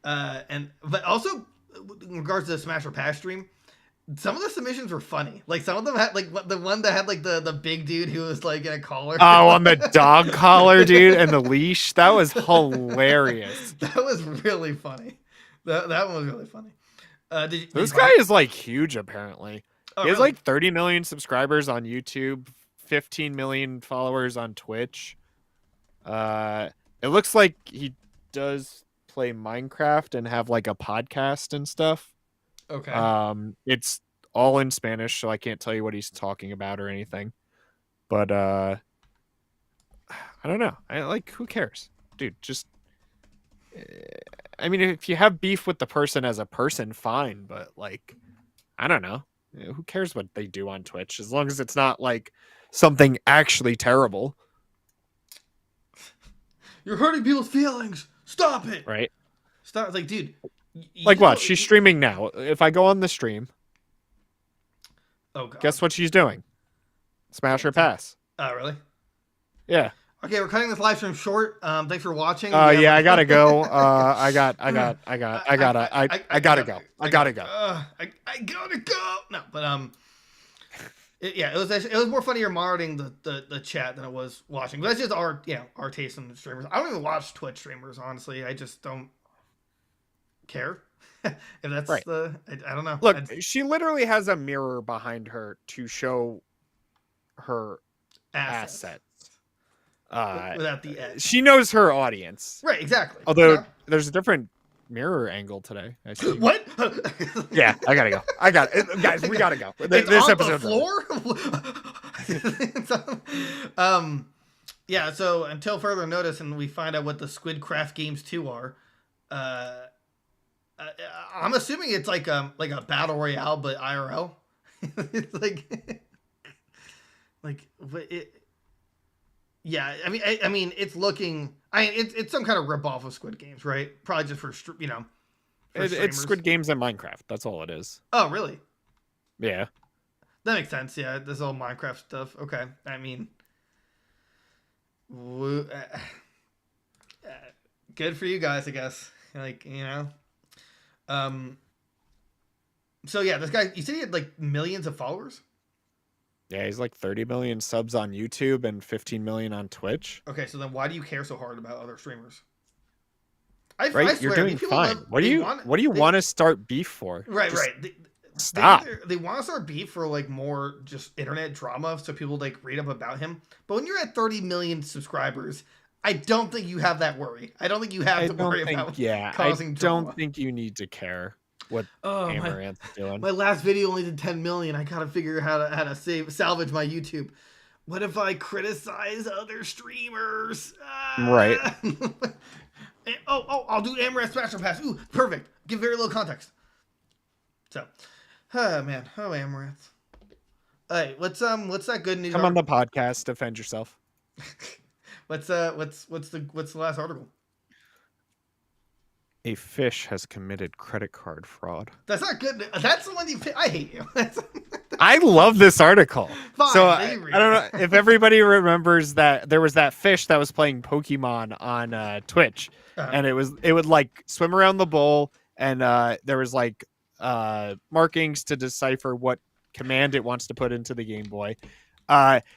B: But also in regards to the Smash or Pass stream, some of the submissions were funny. Like some of them had like the one that had like the big dude who was like in a collar.
C: Oh, on the dog collar, dude, and the leash. That was hilarious.
B: That was really funny. That one was really funny.
C: This guy is like huge apparently.
B: Oh,
C: he has
B: really?
C: like 30 million subscribers on YouTube, 15 million followers on Twitch. It looks like he does play Minecraft and have like a podcast and stuff.
B: Okay.
C: It's all in Spanish, so I can't tell you what he's talking about or anything. But I don't know. Who cares? Dude, just I mean, if you have beef with the person as a person, fine, but like I don't know. Who cares what they do on Twitch as long as it's not like something actually terrible.
B: You're hurting people's feelings. Stop it.
C: Right?
B: Stop. Like, dude.
C: Like what? She's streaming now. If I go on the stream,
B: oh god.
C: guess what she's doing? Smash or pass.
B: Oh, really?
C: Yeah.
B: Okay, we're cutting this live stream short. Thanks for watching.
C: Yeah, I gotta go. I gotta go. I gotta go.
B: I gotta go. No, but it was more funnier monitoring the chat than it was watching. But that's just our taste in streamers. I don't even watch Twitch streamers, honestly. I just don't care. If that's
C: right.
B: I don't know.
C: Look, she literally has a mirror behind her to show her assets.
B: Without the edge.
C: She knows her audience.
B: Right, exactly.
C: Although there's a different mirror angle today. I see.
B: What?
C: Yeah, I gotta go. Guys, we gotta go.
B: This episode. The floor? Yeah, so until further notice and we find out what the Squid Craft Games 2 are, I'm assuming it's like a battle royale but IRL. It's yeah, I mean, it's looking. It's some kind of ripoff of Squid Games, right? Probably just for
C: it's Squid Games and Minecraft. That's all it is.
B: Oh, really?
C: Yeah,
B: that makes sense. Yeah, this is all Minecraft stuff. Okay, I mean, Good for you guys, I guess. Like, So yeah, this guy, you said he had like millions of followers?
C: Yeah, he's like 30 million subs on YouTube and 15 million on Twitch.
B: Okay, so then why do you care so hard about other streamers?
C: Right?
B: I
C: You're
B: swear,
C: doing
B: these people
C: fine.
B: love,
C: What do you want to start beef for?
B: Right,
C: Just
B: right.
C: stop.
B: They want to start beef for like more just internet drama so people like read up about him. But when you're at 30 million subscribers, I don't think you have that worry. I don't think you have to worry about causing drama.
C: I don't think you need to care what Amaranth's doing.
B: My last video only did 10 million. I gotta figure how to salvage my YouTube. What if I criticize other streamers?
C: Right.
B: I'll do Amaranth Smasher Pass. Ooh, perfect. Give very little context. So, man, Amaranth. Hey, what's that good news?
C: Come on the podcast, defend yourself.
B: What's the last article?
C: A fish has committed credit card fraud.
B: That's not good. That's the one you pick. I hate you.
C: I love this article.
B: Fine,
C: so I don't know if everybody remembers that there was that fish that was playing Pokemon on Twitch, and it would like swim around the bowl, and there was like markings to decipher what command it wants to put into the Game Boy.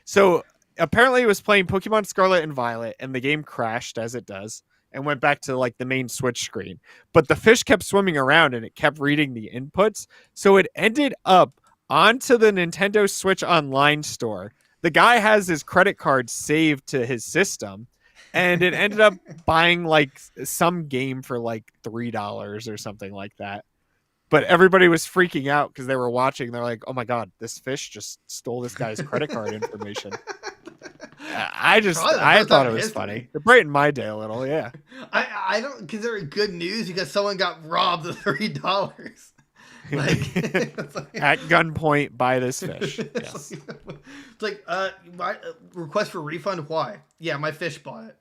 C: So apparently it was playing Pokemon Scarlet and Violet, and the game crashed as it does and went back to like the main Switch screen. But the fish kept swimming around and it kept reading the inputs. So it ended up onto the Nintendo Switch Online store. The guy has his credit card saved to his system, and it ended up buying like some game for like $3 or something like that. But everybody was freaking out because they were watching. They're like, "Oh my god, this fish just stole this guy's credit card information." I thought it was funny. It brightened my day a little. Yeah.
B: I don't consider it good news because someone got robbed of $3. Like
C: at gunpoint by this fish. Yes.
B: It's like my request for refund. Why? Yeah, my fish bought it.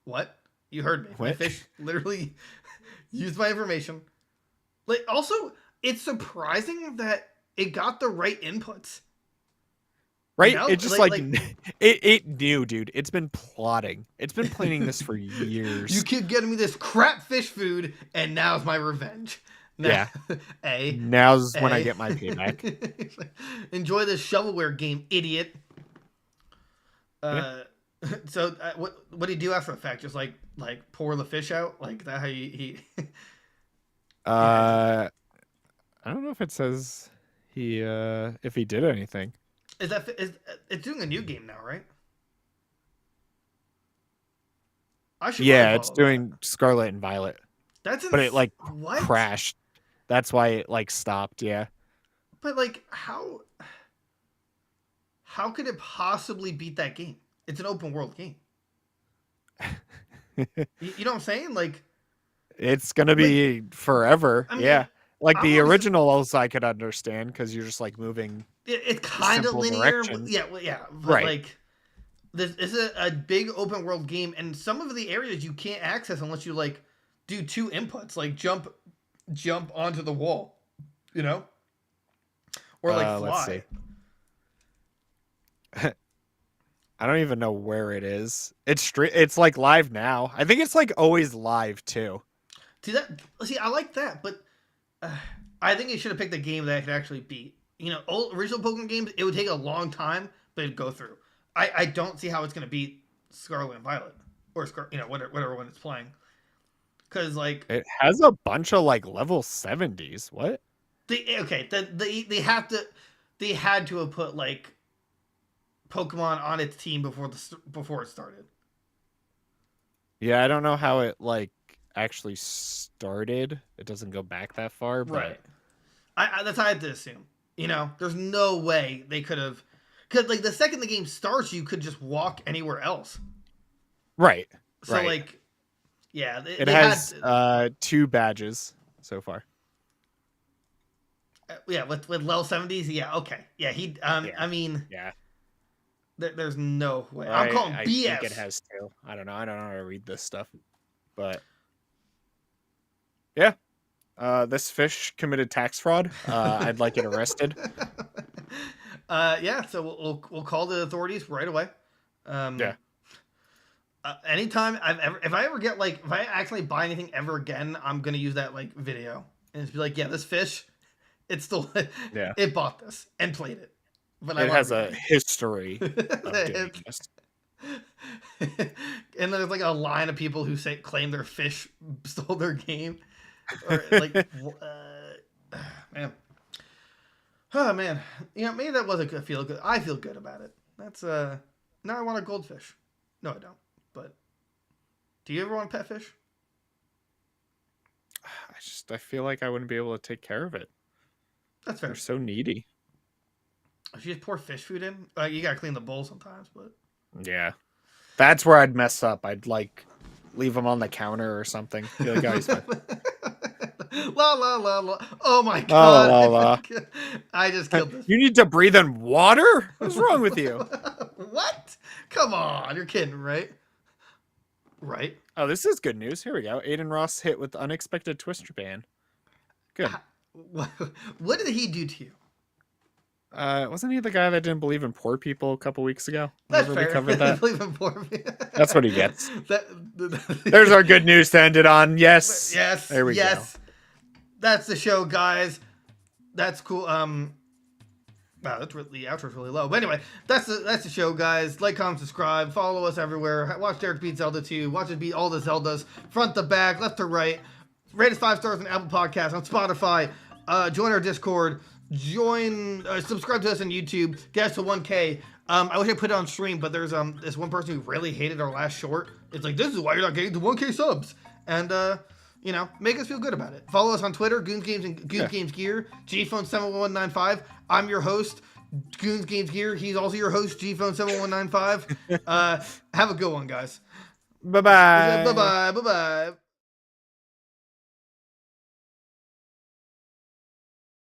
B: What? You heard me.
C: What?
B: My fish literally used my information. Like, also, it's surprising that it got the right inputs.
C: Right? You know? It just it knew, dude. It's been plotting. It's been planning this for years.
B: You keep getting me this crap fish food, and now's my revenge.
C: Now, now's when I get my payback.
B: Enjoy this shovelware game, idiot. So what do you do after the fact? Just like pour the fish out? Like that? How he?
C: I don't know if it says if he did anything.
B: It's doing a new game now, right?
C: It's doing Scarlet and Violet. But it like
B: what?
C: crashed. That's why it like stopped. Yeah.
B: But like how could it possibly beat that game? It's an open world game. You know what I'm saying? Like
C: it's gonna be forever. I mean, yeah. Like the originals, I could understand because you're just like moving.
B: It's kind of linear. Yeah. But
C: right.
B: Like this is a big open world game, and some of the areas you can't access unless you like do two inputs, like jump onto the wall, you know, or like fly.
C: Let's see. I don't even know where it is. It's like live now. I think it's like always live too.
B: See, I like that, but I think you should have picked a game that I could actually beat. You know, original Pokemon games, it would take a long time, but it'd go through. I don't see how it's going to beat Scarlet and Violet or whatever one it's playing. Because like
C: it has a bunch of like level 70s. What?
B: They had to have put like Pokemon on its team before it started.
C: Yeah, I don't know how it like actually started. It doesn't go back that far, but
B: right. That's how I had to assume. You know, there's no way they could have, because like the second the game starts, you could just walk anywhere else.
C: Right.
B: So like, yeah,
C: it has 2 badges so far.
B: With level 70s, yeah, okay, yeah. I mean,
C: yeah.
B: There's no way. I'm calling BS.
C: I think it has 2. I don't know. I don't know how to read this stuff, but yeah. This fish committed tax fraud. I'd like it arrested.
B: Yeah, so we'll call the authorities right away. Anytime if I ever get like, if I actually buy anything ever again, I'm gonna use that like video and just be like, yeah, this fish, it's still, it bought this and played it, but
C: it has a history of doing this.
B: And there's like a line of people who claim their fish stole their game, or like, man, oh man, maybe that was a feel good. I feel good about it. That's now I want a goldfish. No, I don't. But do you ever want a pet fish?
C: I feel like I wouldn't be able to take care of it.
B: That's fair.
C: They're so needy.
B: If you just pour fish food in, you gotta clean the bowl sometimes. But
C: yeah, that's where I'd mess up. I'd like leave them on the counter or something. Be like, guys,
B: la la la la. Oh my god!
C: La, la, la.
B: I just killed this.
C: You need to breathe in water? What's wrong with you?
B: What? Come on, you're kidding, right? Right.
C: Oh, this is good news. Here we go. Aiden Ross hit with unexpected twister ban. Good.
B: What did he do to you?
C: Wasn't he the guy that didn't believe in poor people a couple weeks ago?
B: That's fair.
C: We covered that.
B: Believe in poor people.
C: That's what he gets. There's our good news to end it on. Yes.
B: Yes.
C: There we go.
B: That's the show, guys. That's cool. Wow, the outro's really low. But anyway, that's the show, guys. Like, comment, subscribe, follow us everywhere. Watch Derek beat Zelda 2. Watch us beat all the Zeldas, front to back, left to right. Rate us 5 stars on Apple Podcasts, on Spotify. Join our Discord. Subscribe to us on YouTube. Get us to 1K. I wish I put it on stream, but there's this one person who really hated our last short. It's like, this is why you're not getting to 1K subs. And make us feel good about it. Follow us on Twitter, Goons Games and Goons Games Gear, GPhone71195. I'm your host, Goons Games Gear. He's also your host, GPhone71195. Have a good one, guys.
C: Bye-bye.
B: Bye-bye. Bye-bye.